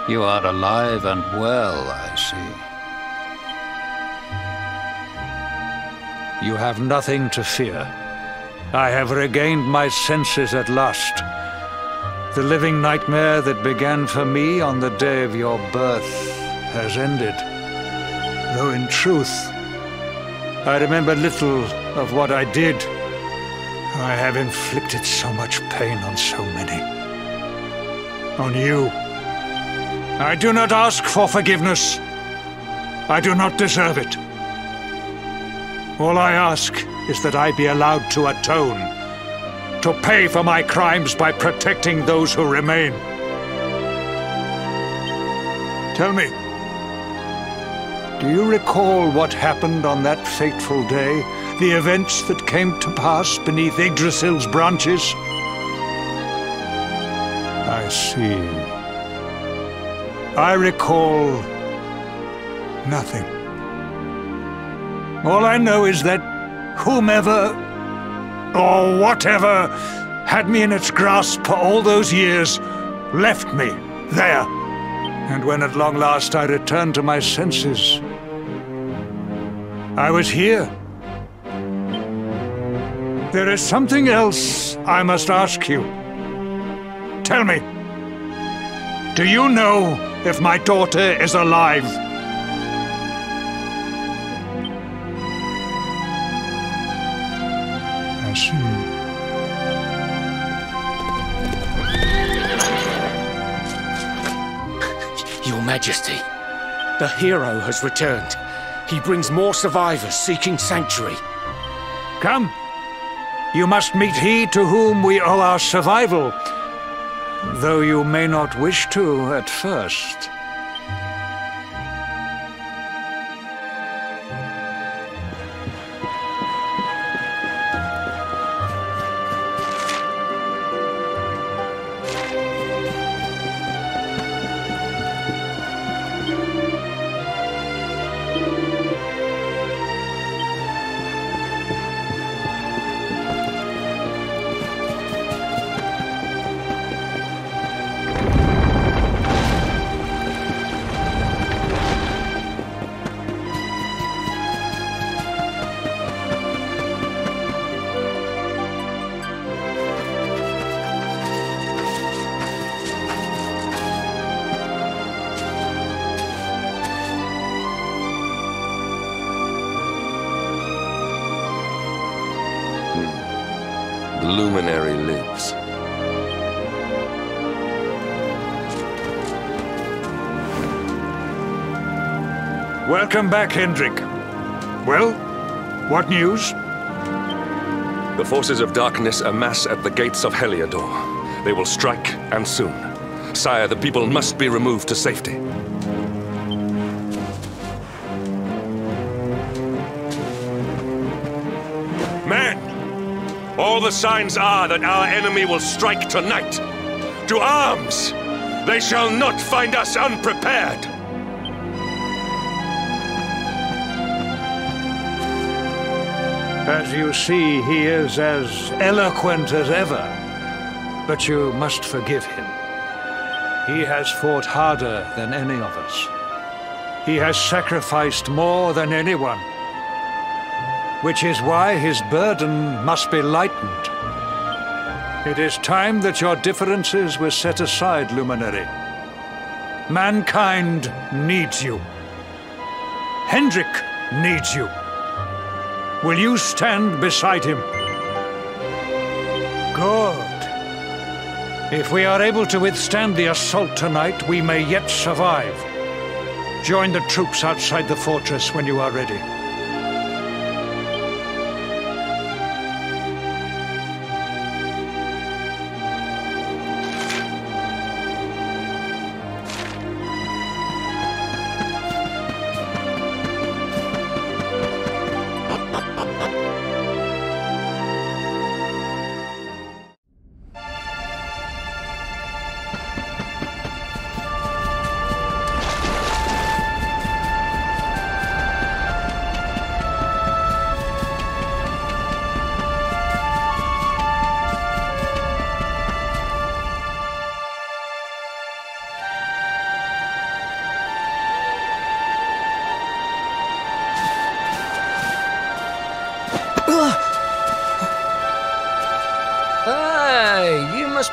you are alive and well, I see. You have nothing to fear. I have regained my senses at last. The living nightmare that began for me on the day of your birth has ended. Though in truth, I remember little of what I did. I have inflicted so much pain on so many. On you. I do not ask for forgiveness. I do not deserve it. All I ask is that I be allowed to atone, to pay for my crimes by protecting those who remain. Tell me, do you recall what happened on that fateful day? The events that came to pass beneath Yggdrasil's branches? I see. I recall nothing. All I know is that whomever or whatever had me in its grasp for all those years left me there. And when at long last I returned to my senses, I was here. There is something else I must ask you. Tell me, do you know if my daughter is alive? I see. Your Majesty, the hero has returned. He brings more survivors seeking sanctuary. Come. You must meet he to whom we owe our survival. Though you may not wish to at first. luminary lives. Welcome back, Hendrik. Well, what news? The forces of darkness amass at the gates of Heliodor. They will strike, and soon. Sire, the people must be removed to safety. Men! All the signs are that our enemy will strike tonight. To arms! They shall not find us unprepared! As you see, he is as eloquent as ever. But you must forgive him. He has fought harder than any of us. He has sacrificed more than anyone. Which is why his burden must be lightened. It is time that your differences were set aside, Luminary. Mankind needs you. Hendrik needs you. Will you stand beside him? Good. If we are able to withstand the assault tonight, we may yet survive. Join the troops outside the fortress when you are ready.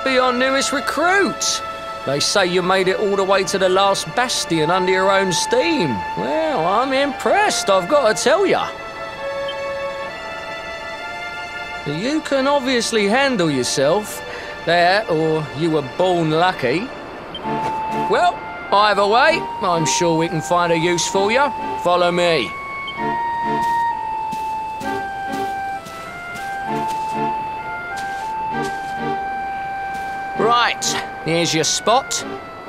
Be our newest recruit. They say you made it all the way to the last bastion under your own steam. Well, I'm impressed, I've got to tell you. You can obviously handle yourself. That, or you were born lucky. Well, either way, I'm sure we can find a use for you. Follow me. Right, here's your spot.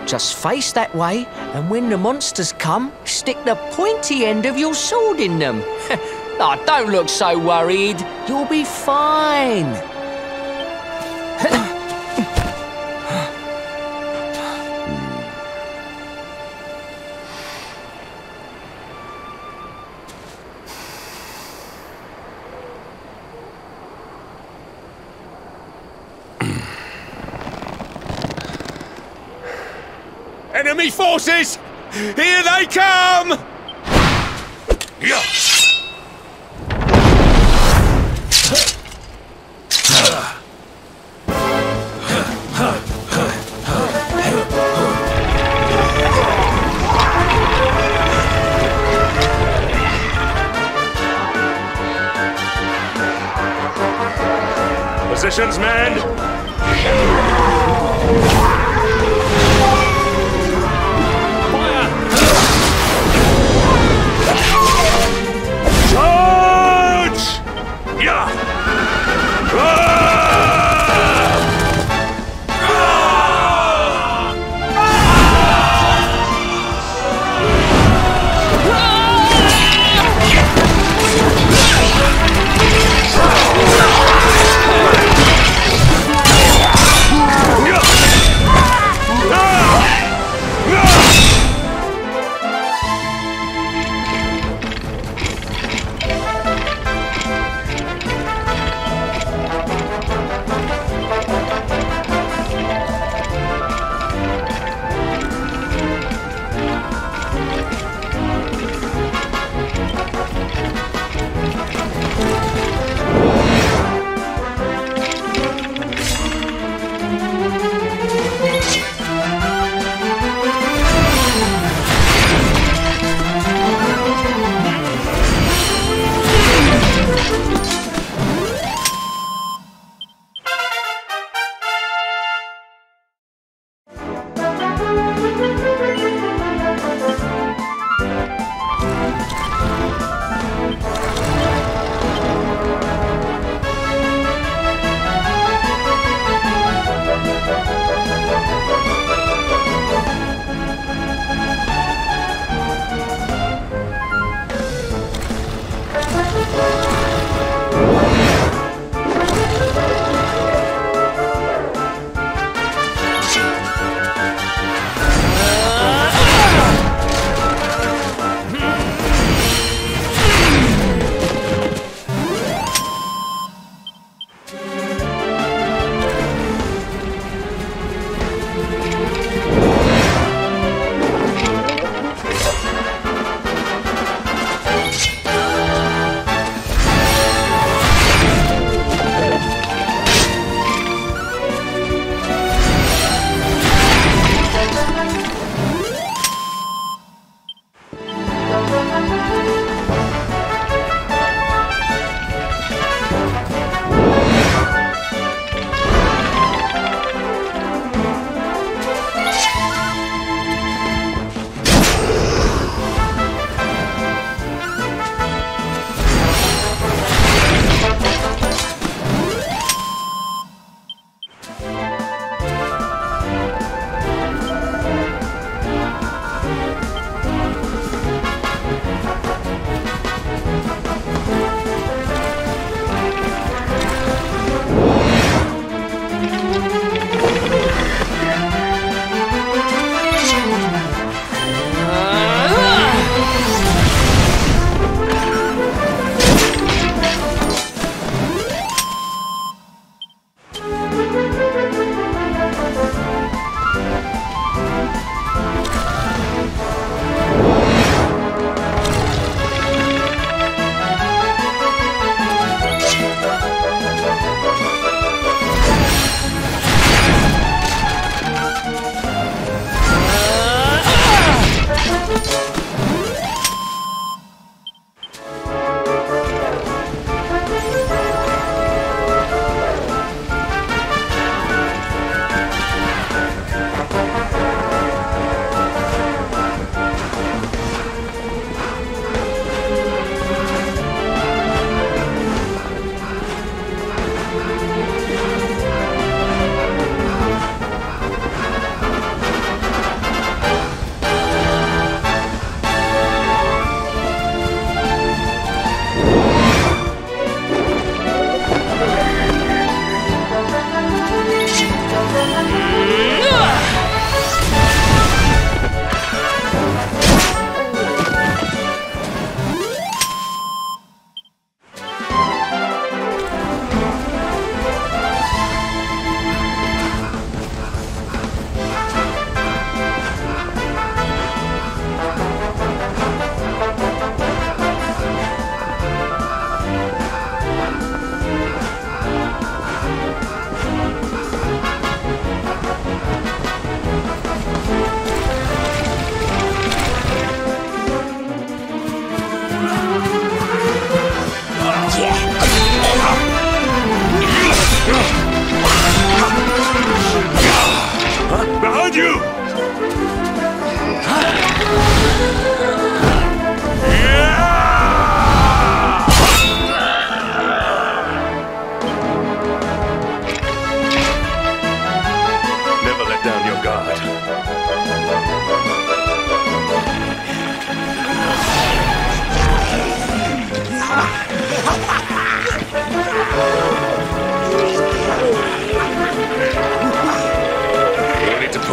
Just face that way, and when the monsters come, stick the pointy end of your sword in them. Oh, don't look so worried. You'll be fine. Enemy forces! Here they come! Yeah. Positions, men!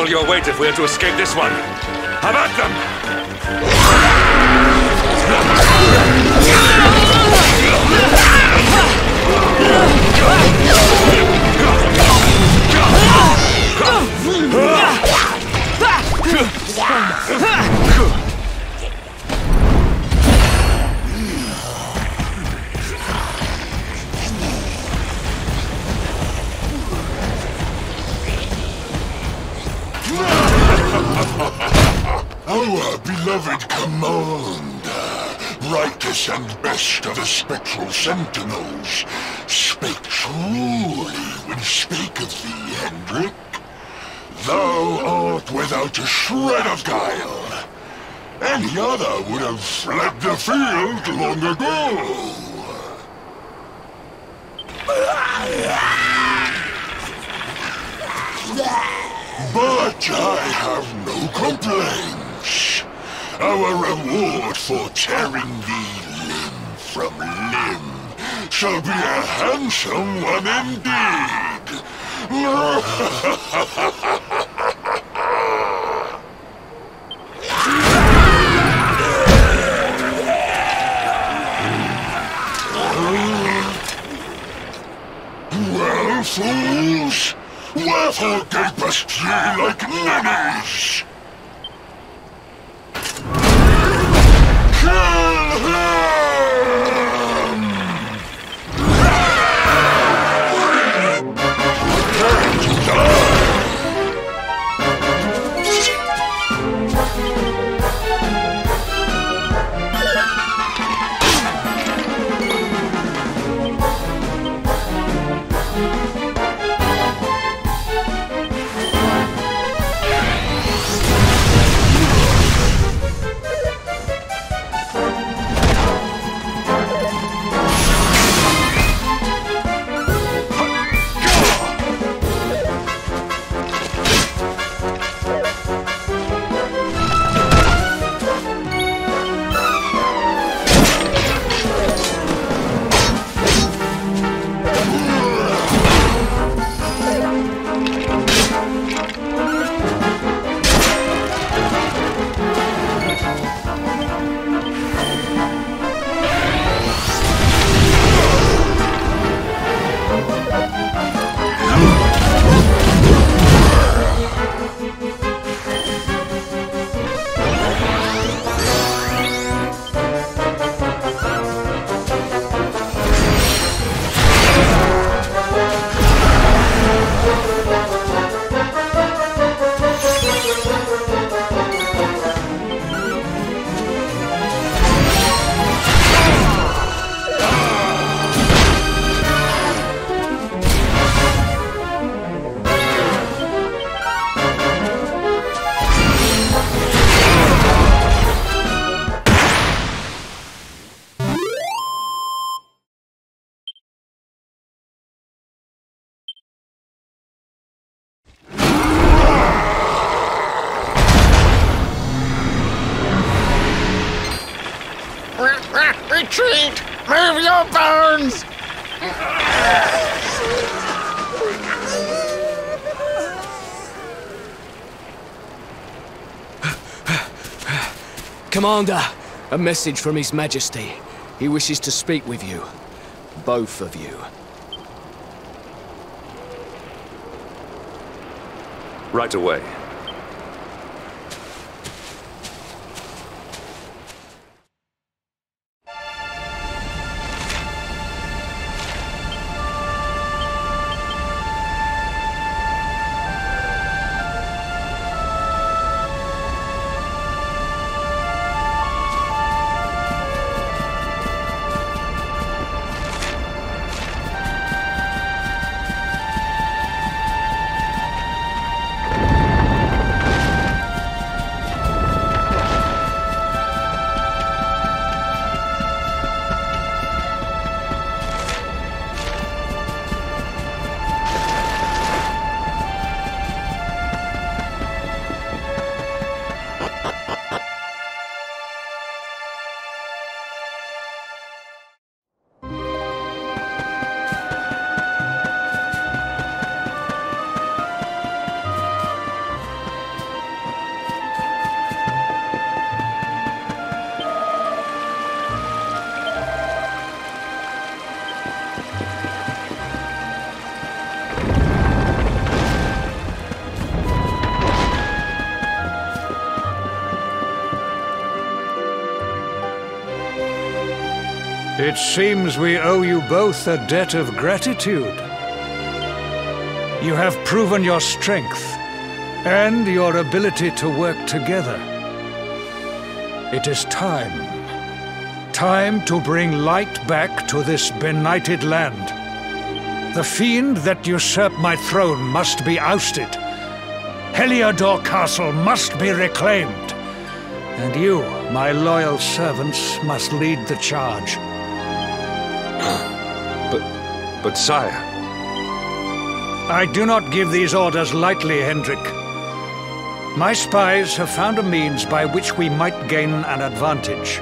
pull your weight if we are to escape this one. Have at them! Our beloved commander, brightest and best of the spectral sentinels, spake truly when he spake of thee, Hendrik. Thou art without a shred of guile. Any other would have fled the field long ago. But I have no complaints. Our reward for tearing thee limb from limb shall be a handsome one indeed. Well, fools, wherefore gapest ye like ninnies? Kill him! Retreat! Move your bones! Commander, a message from His Majesty. He wishes to speak with you. Both of you. Right away. It seems we owe you both a debt of gratitude. You have proven your strength and your ability to work together. It is time. Time to bring light back to this benighted land. The fiend that usurped my throne must be ousted. Heliodor Castle must be reclaimed. And you, my loyal servants, must lead the charge. But sire... I do not give these orders lightly, Hendrik. My spies have found a means by which we might gain an advantage.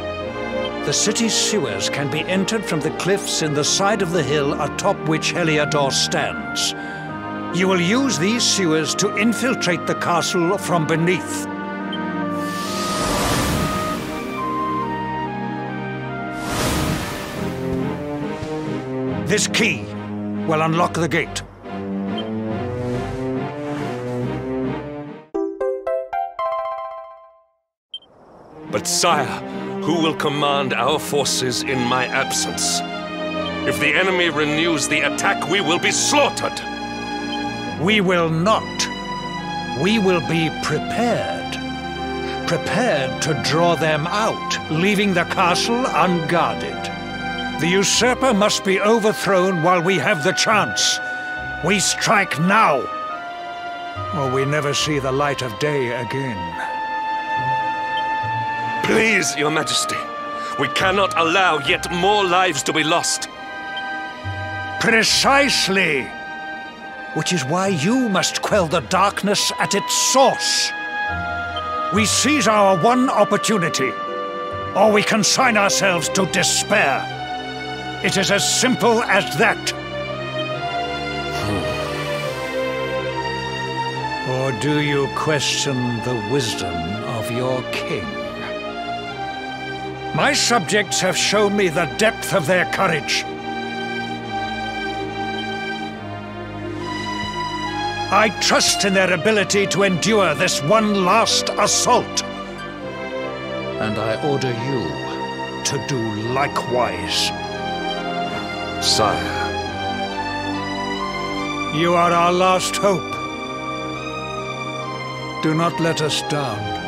The city's sewers can be entered from the cliffs in the side of the hill atop which Heliodor stands. You will use these sewers to infiltrate the castle from beneath. This key will unlock the gate. But sire, who will command our forces in my absence? If the enemy renews the attack, we will be slaughtered. We will not. We will be prepared. Prepared to draw them out, leaving the castle unguarded. The usurper must be overthrown while we have the chance. We strike now, or we never see the light of day again. Please, Your Majesty, we cannot allow yet more lives to be lost. Precisely! Which is why you must quell the darkness at its source. We seize our one opportunity, or we consign ourselves to despair. It is as simple as that. Or do you question the wisdom of your king? My subjects have shown me the depth of their courage. I trust in their ability to endure this one last assault. And I order you to do likewise. Sire. You are our last hope. Do not let us down.